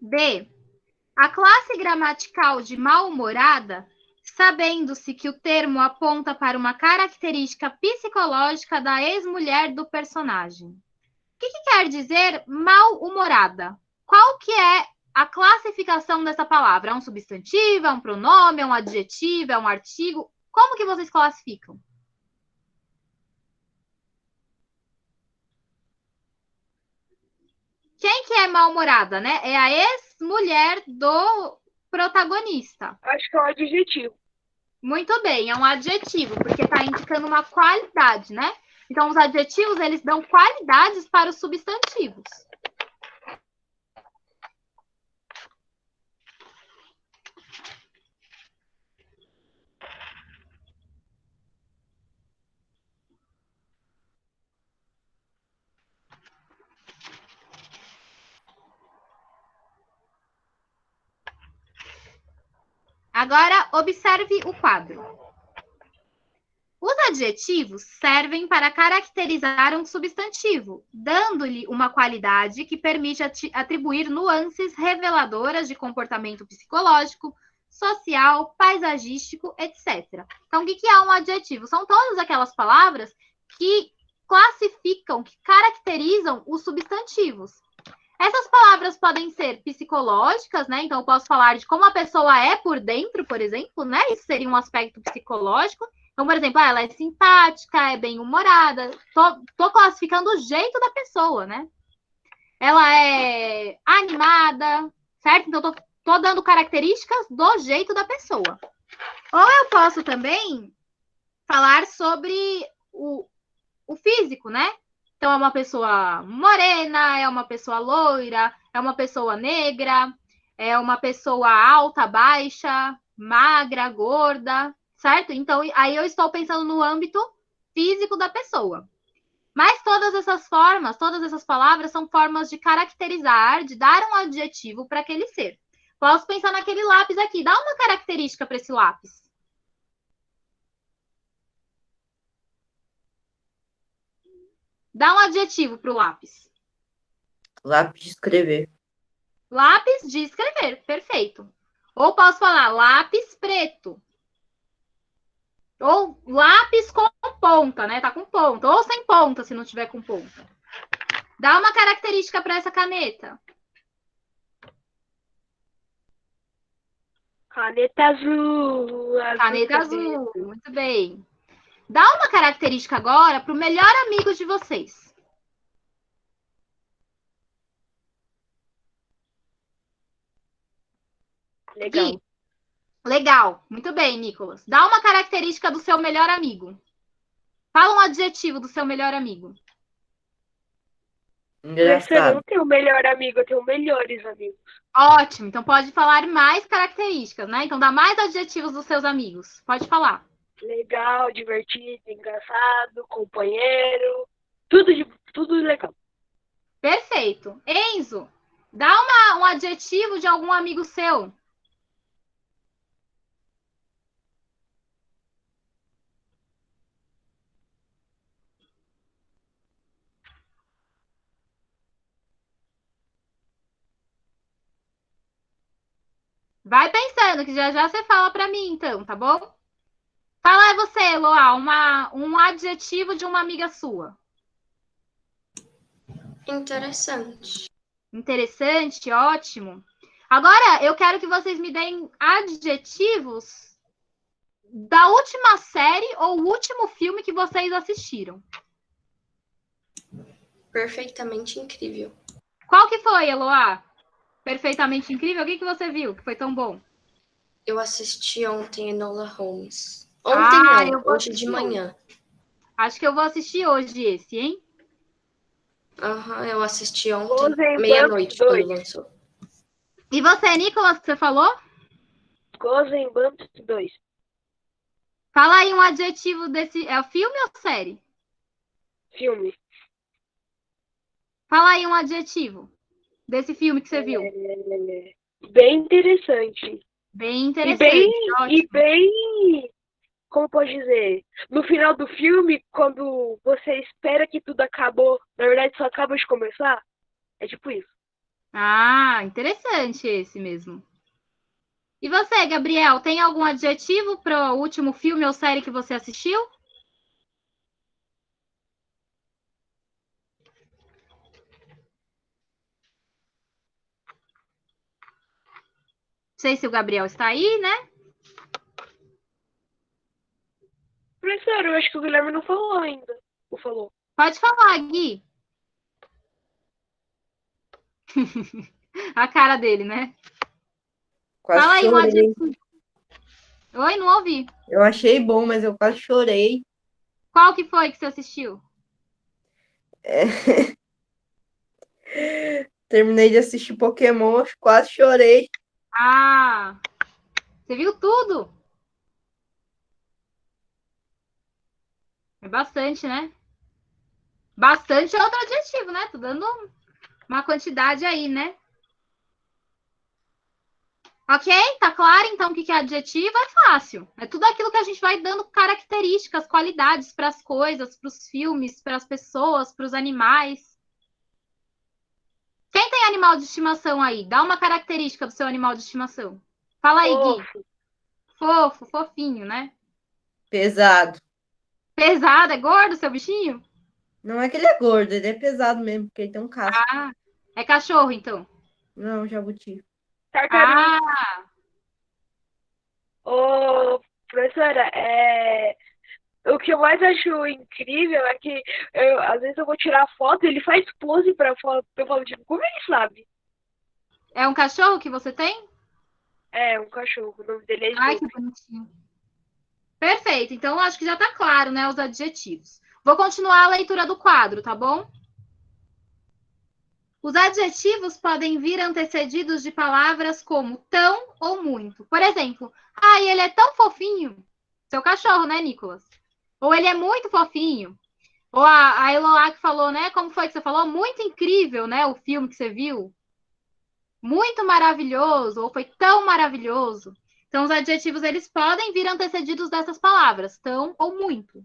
B. A classe gramatical de mal-humorada, sabendo-se que o termo aponta para uma característica psicológica da ex-mulher do personagem. O que quer dizer mal-humorada? Qual que é a classificação dessa palavra? É um substantivo, é um pronome, é um adjetivo, é um artigo? Como que vocês classificam? Quem que é mal-humorada, né? É a ex-mulher do protagonista. Acho que é um adjetivo. Muito bem, é um adjetivo, porque está indicando uma qualidade, né? Então, os adjetivos, eles dão qualidades para os substantivos. Agora, observe o quadro. Os adjetivos servem para caracterizar um substantivo, dando-lhe uma qualidade que permite atribuir nuances reveladoras de comportamento psicológico, social, paisagístico, etc. Então, o que é um adjetivo? São todas aquelas palavras que classificam, que caracterizam os substantivos. Essas palavras podem ser psicológicas, né? Então, eu posso falar de como a pessoa é por dentro, por exemplo, né? Isso seria um aspecto psicológico. Então, por exemplo, ela é simpática, é bem-humorada. Tô classificando o jeito da pessoa, né? Ela é animada, certo? Então, tô dando características do jeito da pessoa. Ou eu posso também falar sobre o físico, né? Então, é uma pessoa morena, é uma pessoa loira, é uma pessoa negra, é uma pessoa alta, baixa, magra, gorda, certo? Então, aí eu estou pensando no âmbito físico da pessoa. Mas todas essas formas, todas essas palavras são formas de caracterizar, de dar um adjetivo para aquele ser. Posso pensar naquele lápis aqui. Dá uma característica para esse lápis. Dá um adjetivo para o lápis. Lápis de escrever. Lápis de escrever, perfeito. Ou posso falar lápis preto. Ou lápis com ponta, né? Tá com ponta. Ou sem ponta, se não tiver com ponta. Dá uma característica para essa caneta. Caneta azul. Caneta azul, muito bem. Dá uma característica agora para o melhor amigo de vocês. Legal. Gui, legal, muito bem, Nicolas. Dá uma característica do seu melhor amigo. Fala um adjetivo do seu melhor amigo. Professor, eu não Engraçado. tenho melhor amigo, eu tenho melhores amigos. Ótimo, então pode falar mais características, né? Então dá mais adjetivos dos seus amigos. Pode falar. Legal, divertido, engraçado, companheiro. Tudo legal. Perfeito. Enzo, dá um adjetivo de algum amigo seu. Vai pensando, que já já você fala para mim, então, tá bom? Fala aí você, Loa, um adjetivo de uma amiga sua. Interessante. Interessante, ótimo. Agora, eu quero que vocês me deem adjetivos da última série ou último filme que vocês assistiram. Perfeitamente incrível. Qual que foi, Eloá? Perfeitamente incrível? O que você viu que foi tão bom? Eu assisti ontem Enola Holmes. Ontem não, eu vou hoje de assistir manhã. hoje. Acho que eu vou assistir hoje esse, hein? Aham, eu assisti ontem, Gozen meia-noite, Bump quando 2. lançou. E você, Nicolas, que você falou? Gozen Bump 2. Fala aí um adjetivo desse. É filme ou série? Filme. Fala aí um adjetivo desse filme que você viu. Bem interessante. Bem E interessante, ótimo. bem, como pode dizer, no final do filme, quando você espera que tudo acabou, na verdade só acaba de começar, é tipo isso. Ah, interessante esse mesmo. E você, Gabriel, tem algum adjetivo para o último filme ou série que você assistiu? Não sei se o Gabriel está aí, né? Professor, eu acho que o Guilherme não falou ainda. Ou falou? Pode falar, Gui. A cara dele, né? Quase Fala aí um chorei. adjetivo. Oi, não ouvi. Eu achei bom, mas eu quase chorei. Qual que foi que você assistiu? Terminei de assistir Pokémon, quase chorei. Ah, você viu tudo? É bastante, né? Bastante é outro adjetivo, né? Tô dando uma quantidade aí, né? Ok? Tá claro, então, o que é adjetivo? É fácil. É tudo aquilo que a gente vai dando características, qualidades para as coisas, para os filmes, para as pessoas, para os animais. Quem tem animal de estimação aí? Dá uma característica do seu animal de estimação. Fala aí, Gui. Fofo. Fofo, fofinho, né? Pesado. Pesado, é gordo seu bichinho? Não é que ele é gordo, ele é pesado mesmo, porque ele tem um casco. Ah, é cachorro, então. Não, jabuti. Tartaruga. Ah, Ô, professora, o que eu mais acho incrível é que às vezes eu vou tirar foto e ele faz pose pra foto. Eu falo, tipo, como ele sabe? é um cachorro que você tem? É, um cachorro. O nome dele é Ai, que Snoopy. bonitinho. Perfeito. Então, acho que já está claro, né, os adjetivos. Vou continuar a leitura do quadro, tá bom? Os adjetivos podem vir antecedidos de palavras como tão ou muito. Por exemplo, ele é tão fofinho. Seu cachorro, né, Nicolas? Ou ele é muito fofinho. Ou a Eloá que falou, né? Como foi que você falou? Muito incrível, né? O filme que você viu. Muito maravilhoso. Ou foi tão maravilhoso. Então, os adjetivos, eles podem vir antecedidos dessas palavras. Tão ou muito.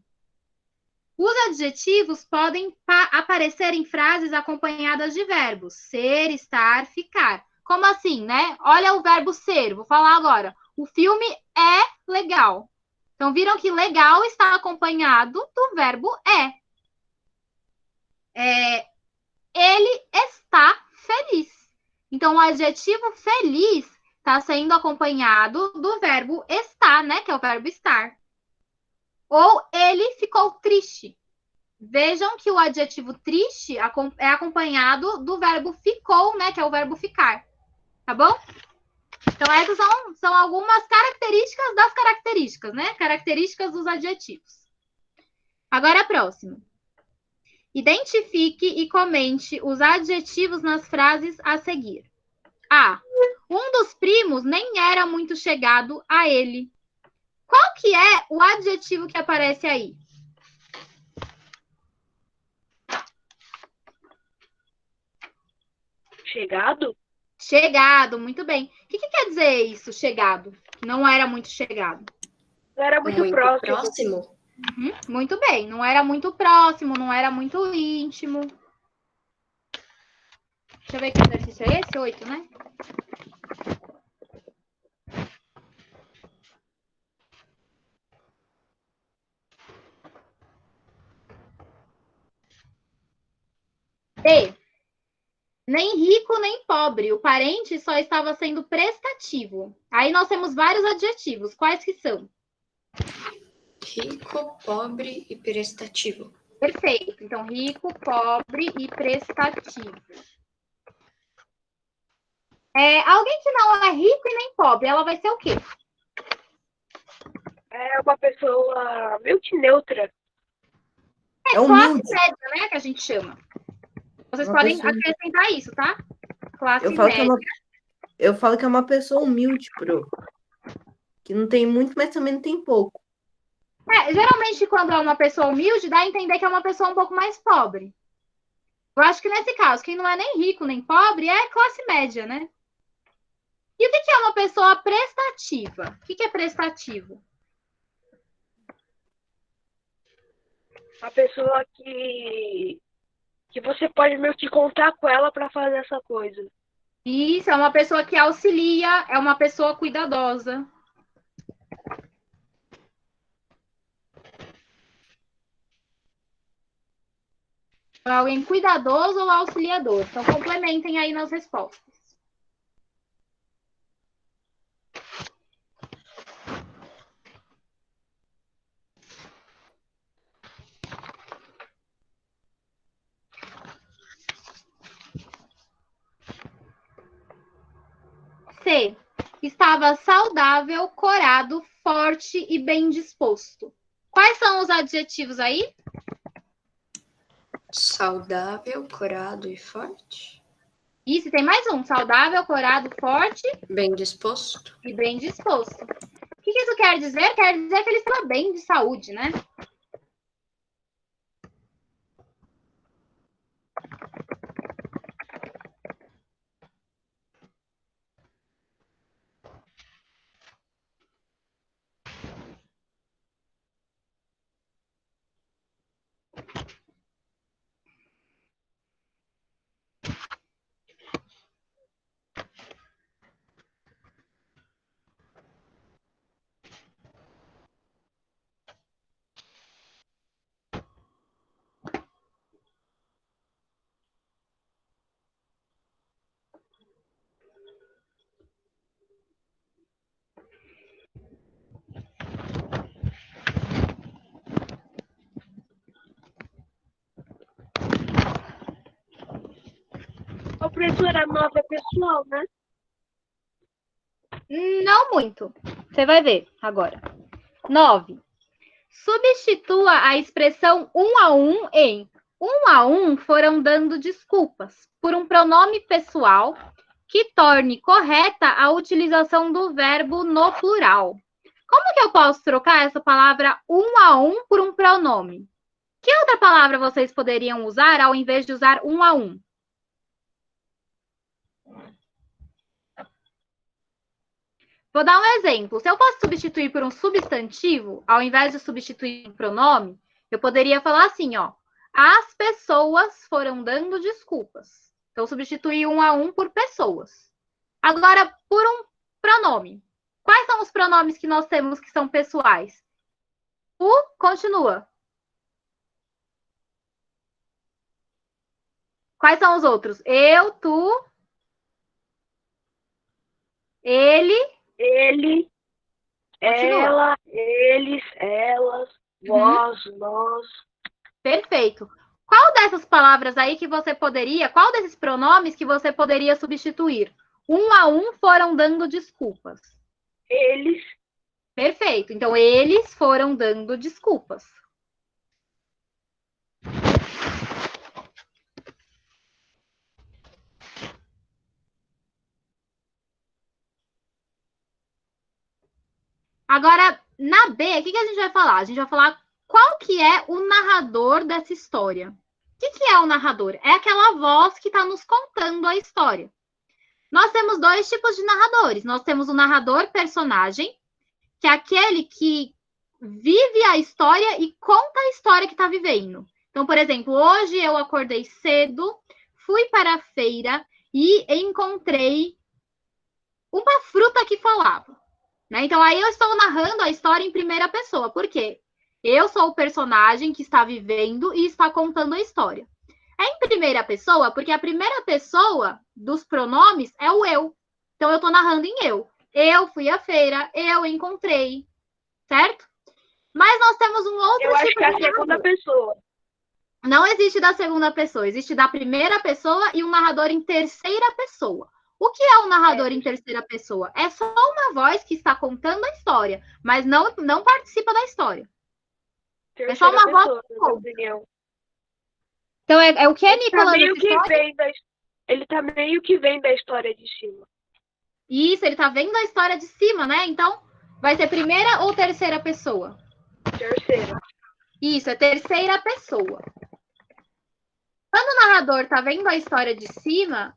Os adjetivos podem aparecer em frases acompanhadas de verbos ser, estar, ficar. Como assim, né? Olha o verbo ser, vou falar agora. O filme é legal. Então, viram que legal está acompanhado do verbo ele está feliz. Então, o adjetivo feliz está sendo acompanhado do verbo estar, né? Que é o verbo estar. Ou ele ficou triste. Vejam que o adjetivo triste é acompanhado do verbo ficou, né? Que é o verbo ficar. Tá bom? Então, essas são algumas características das características, né? Características dos adjetivos. Agora a próxima. Identifique e comente os adjetivos nas frases a seguir. A. Um dos primos nem era muito chegado a ele. Qual que é o adjetivo que aparece aí? Chegado? Chegado, muito bem. O que quer dizer isso, chegado? Não era muito chegado. Não era muito Muito próximo. próximo? Muito bem. Não era muito próximo, não era muito íntimo. Deixa eu ver que exercício é esse? 8, né? D. Nem rico nem pobre. O parente só estava sendo prestativo. Aí nós temos vários adjetivos. Quais que são? Rico, pobre e prestativo. Perfeito. Então, rico, pobre e prestativo. Alguém que não é rico e nem pobre, ela vai ser o quê? É uma pessoa meio que neutra. É Classe humilde. média, né? Que a gente chama. Vocês Uma podem pessoa- acrescentar isso, tá? Classe Eu falo que é média. uma, eu falo que é uma pessoa humilde, pro. Que não tem muito, mas também não tem pouco. Geralmente, quando é uma pessoa humilde, dá a entender que é uma pessoa um pouco mais pobre. Eu acho que nesse caso, quem não é nem rico nem pobre é classe média, né? E o que é uma pessoa prestativa? O que é prestativo? A pessoa que você pode meio que contar com ela para fazer essa coisa. Isso, é uma pessoa que auxilia, é uma pessoa cuidadosa. Alguém cuidadoso ou auxiliador. Então, complementem aí nas respostas. C. Estava saudável, corado, forte e bem disposto. Quais são os adjetivos aí? Saudável, corado e forte. Isso, tem mais um. Saudável, corado, forte Bem disposto. e bem disposto. O que isso quer dizer? Quer dizer que ele estava bem de saúde, né? A professora nova é pessoal, né? Não muito. Você vai ver agora. 9. Substitua a expressão a em a foram dando desculpas por um pronome pessoal que torne correta a utilização do verbo no plural. Como que eu posso trocar essa palavra a por um pronome? Que outra palavra vocês poderiam usar ao invés de usar a um? Vou dar um exemplo. Se eu fosse substituir por um substantivo, ao invés de substituir um pronome, eu poderia falar assim, ó. As pessoas foram dando desculpas. Então, substituir a um por pessoas. Agora, por um pronome. Quais são os pronomes que nós temos que são pessoais? Continua. Quais são os outros? Eu, tu, ele, Ele, continua. ela, eles, elas, vós, nós. Perfeito. Qual dessas palavras aí que você poderia, qual desses pronomes que você poderia substituir? A um foram dando desculpas. Eles, Perfeito. Então, eles foram dando desculpas. Agora, na B, o que a gente vai falar? A gente vai falar qual que é o narrador dessa história. O que é o narrador? É aquela voz que está nos contando a história. Nós temos dois tipos de narradores. Nós temos o narrador personagem, que é aquele que vive a história e conta a história que está vivendo. Então, por exemplo, hoje eu acordei cedo, fui para a feira e encontrei uma fruta que falava. Né? Então, aí eu estou narrando a história em primeira pessoa. Por quê? Eu sou o personagem que está vivendo e está contando a história. É em primeira pessoa, porque a primeira pessoa dos pronomes é o eu. Então, eu estou narrando em eu. Eu fui à feira, eu encontrei, certo? Mas nós temos um outro eu acho tipo que é de a segunda narrador. pessoa. Não existe da segunda pessoa, existe da primeira pessoa e um narrador em terceira pessoa. O que é um narrador em terceira pessoa? É só uma voz que está contando a história, mas não participa da história. Terceira só uma voz pessoa, que na minha conta. opinião. Então, é o que, Ele tá Nicolas, meio essa que história? vem da, ele tá meio que vem da história de cima. Isso, ele tá vendo a história de cima, né? Então, vai ser primeira ou terceira pessoa? Terceira. Isso, é terceira pessoa. Quando o narrador tá vendo a história de cima,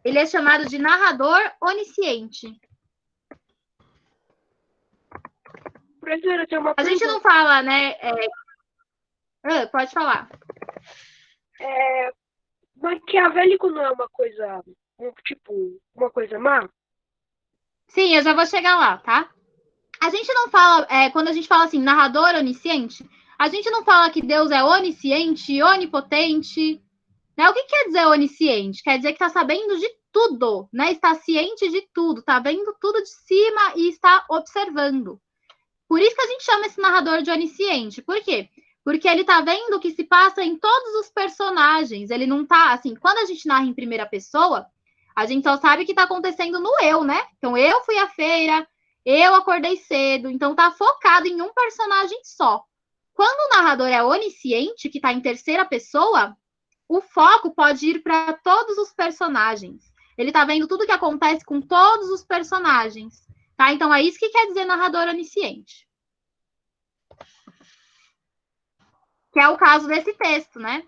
ele é chamado de narrador onisciente. Professora, tem uma A gente pergunta. não fala, né? Pode falar. Maquiavélico não é uma coisa, tipo, uma coisa má? Sim, eu já vou chegar lá, tá? A gente não fala, quando a gente fala assim, narrador onisciente, a gente não fala que Deus é onisciente, onipotente, né? O que quer dizer onisciente? Quer dizer que está sabendo de tudo, né? Está ciente de tudo, está vendo tudo de cima e está observando. Por isso que a gente chama esse narrador de onisciente. Por quê? Porque ele está vendo o que se passa em todos os personagens. Ele não está assim, quando a gente narra em primeira pessoa, a gente só sabe o que está acontecendo no eu, né? Então eu fui à feira, eu acordei cedo, então tá focado em um personagem só. Quando o narrador é onisciente, que está em terceira pessoa, o foco pode ir para todos os personagens. Ele está vendo tudo o que acontece com todos os personagens. Tá? Então é isso que quer dizer narrador onisciente. Que é o caso desse texto, né?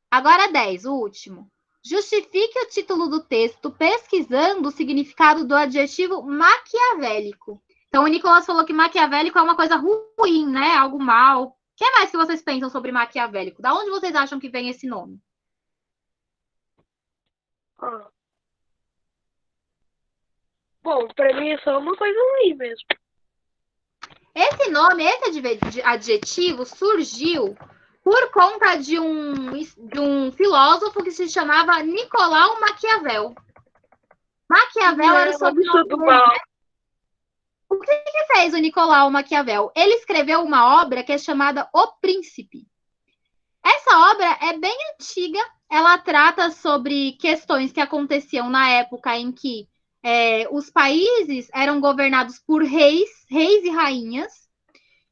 Agora 10, o último. Justifique o título do texto pesquisando o significado do adjetivo maquiavélico. Então, o Nicolas falou que maquiavélico é uma coisa ruim, né? Algo mal. O que mais que vocês pensam sobre maquiavélico? Da onde vocês acham que vem esse nome? Ah. Bom, pra mim é só uma coisa ruim mesmo. Esse nome, esse adjetivo surgiu por conta de um filósofo que se chamava Nicolau Maquiavel. Maquiavel era o sobrenome do dele. mal. O que fez o Nicolau Maquiavel? Ele escreveu uma obra que é chamada O Príncipe. Essa obra é bem antiga, ela trata sobre questões que aconteciam na época em que os países eram governados por reis e rainhas.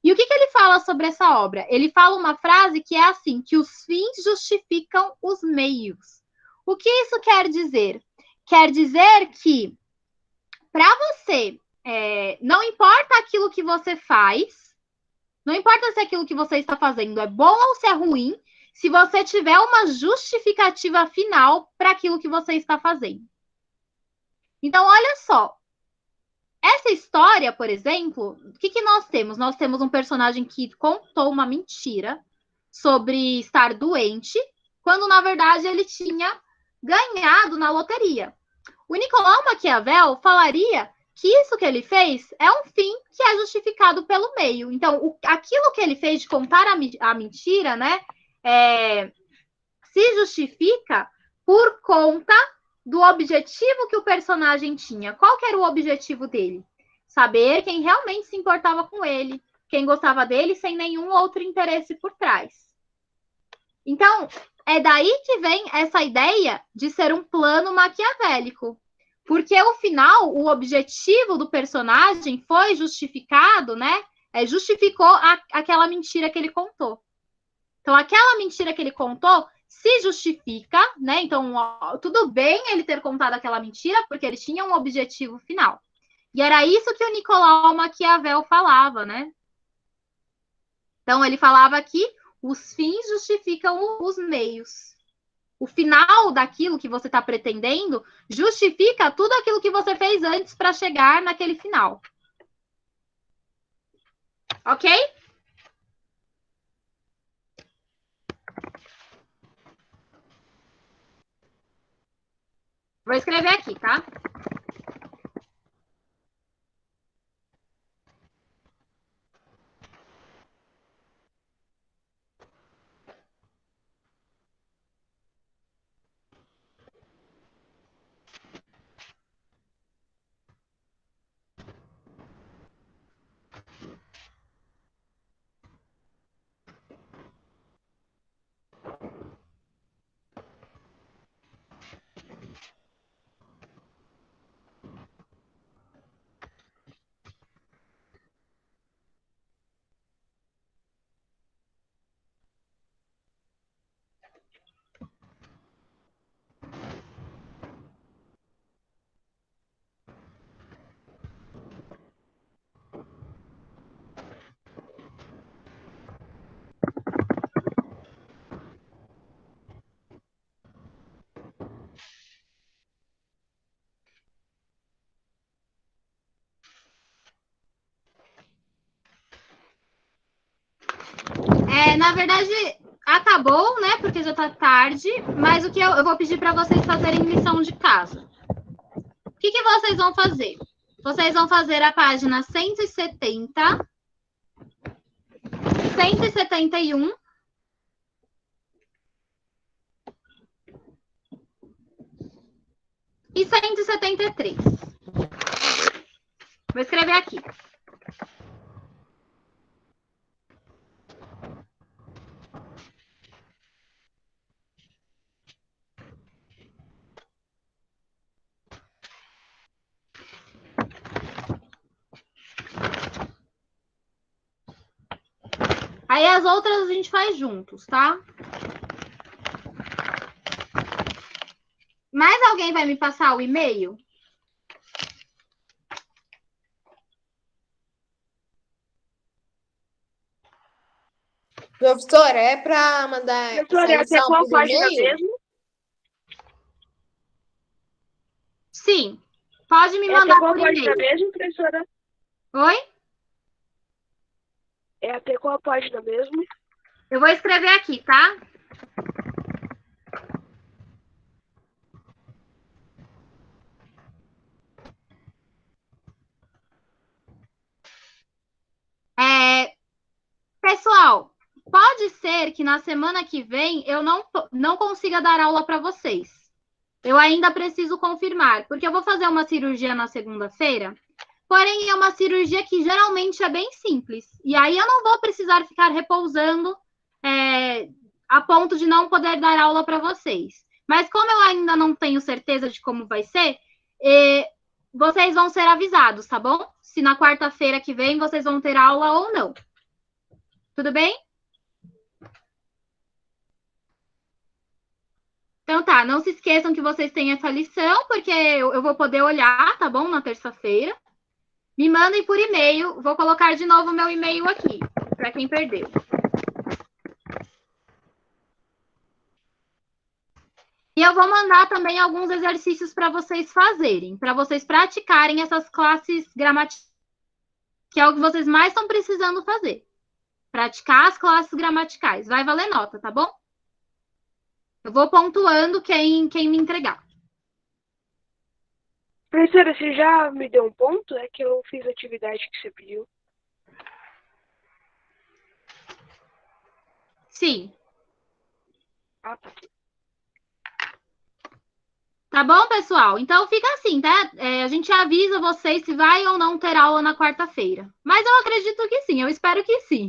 E o que ele fala sobre essa obra? Ele fala uma frase que é assim, que os fins justificam os meios. O que isso quer dizer? Quer dizer que para você, não importa aquilo que você faz, não importa se aquilo que você está fazendo é bom ou se é ruim, se você tiver uma justificativa final para aquilo que você está fazendo. Então, olha só. Essa história, por exemplo, o que nós temos? Nós temos um personagem que contou uma mentira sobre estar doente, quando na verdade ele tinha ganhado na loteria. O Nicolau Maquiavel falaria que isso que ele fez é um fim que é justificado pelo meio. Então, aquilo que ele fez de contar a mentira, né, se justifica por conta do objetivo que o personagem tinha. Qual que era o objetivo dele? Saber quem realmente se importava com ele, quem gostava dele, sem nenhum outro interesse por trás. Então, é daí que vem essa ideia de ser um plano maquiavélico. Porque o final, o objetivo do personagem foi justificado, né? Justificou aquela mentira que ele contou. Então, aquela mentira que ele contou se justifica, né? Então, tudo bem ele ter contado aquela mentira, porque ele tinha um objetivo final. E era isso que o Nicolau Maquiavel falava, né? Então, ele falava que os fins justificam os meios. O final daquilo que você está pretendendo justifica tudo aquilo que você fez antes para chegar naquele final. Ok? Vou escrever aqui, tá? Na verdade, acabou, né? Porque já tá tarde. Mas o que eu vou pedir para vocês fazerem lição de casa. O que vocês vão fazer? Vocês vão fazer a página 170, 171 e 173. Vou escrever aqui. Aí as outras a gente faz juntos, tá? Mais alguém vai me passar o e-mail? Professora, é para mandar Professora, essa até lição qual por página e-mail? mesmo? Sim. Pode me É até mandar qual por página e-mail. mesmo, professora? Oi? É até qual página mesmo? Eu vou escrever aqui, tá? Pessoal, pode ser que na semana que vem eu não consiga dar aula para vocês. Eu ainda preciso confirmar, porque eu vou fazer uma cirurgia na segunda-feira, porém é uma cirurgia que geralmente é bem simples. E aí eu não vou precisar ficar repousando a ponto de não poder dar aula para vocês. Mas como eu ainda não tenho certeza de como vai ser, vocês vão ser avisados, tá bom? Se na quarta-feira que vem vocês vão ter aula ou não. Tudo bem? Então tá, não se esqueçam que vocês têm essa lição, porque eu vou poder olhar, tá bom? Na terça-feira. Me mandem por e-mail. Vou colocar de novo o meu e-mail aqui, para quem perdeu. E eu vou mandar também alguns exercícios para vocês fazerem, para vocês praticarem essas classes gramaticais, que é o que vocês mais estão precisando fazer. Praticar as classes gramaticais. Vai valer nota, tá bom? Eu vou pontuando quem me entregar. Professora, você já me deu um ponto? É que eu fiz a atividade que você pediu. Sim. Ah, tá. Tá bom, pessoal? Então fica assim, tá? A gente avisa vocês se vai ou não ter aula na quarta-feira. Mas eu acredito que sim, eu espero que sim.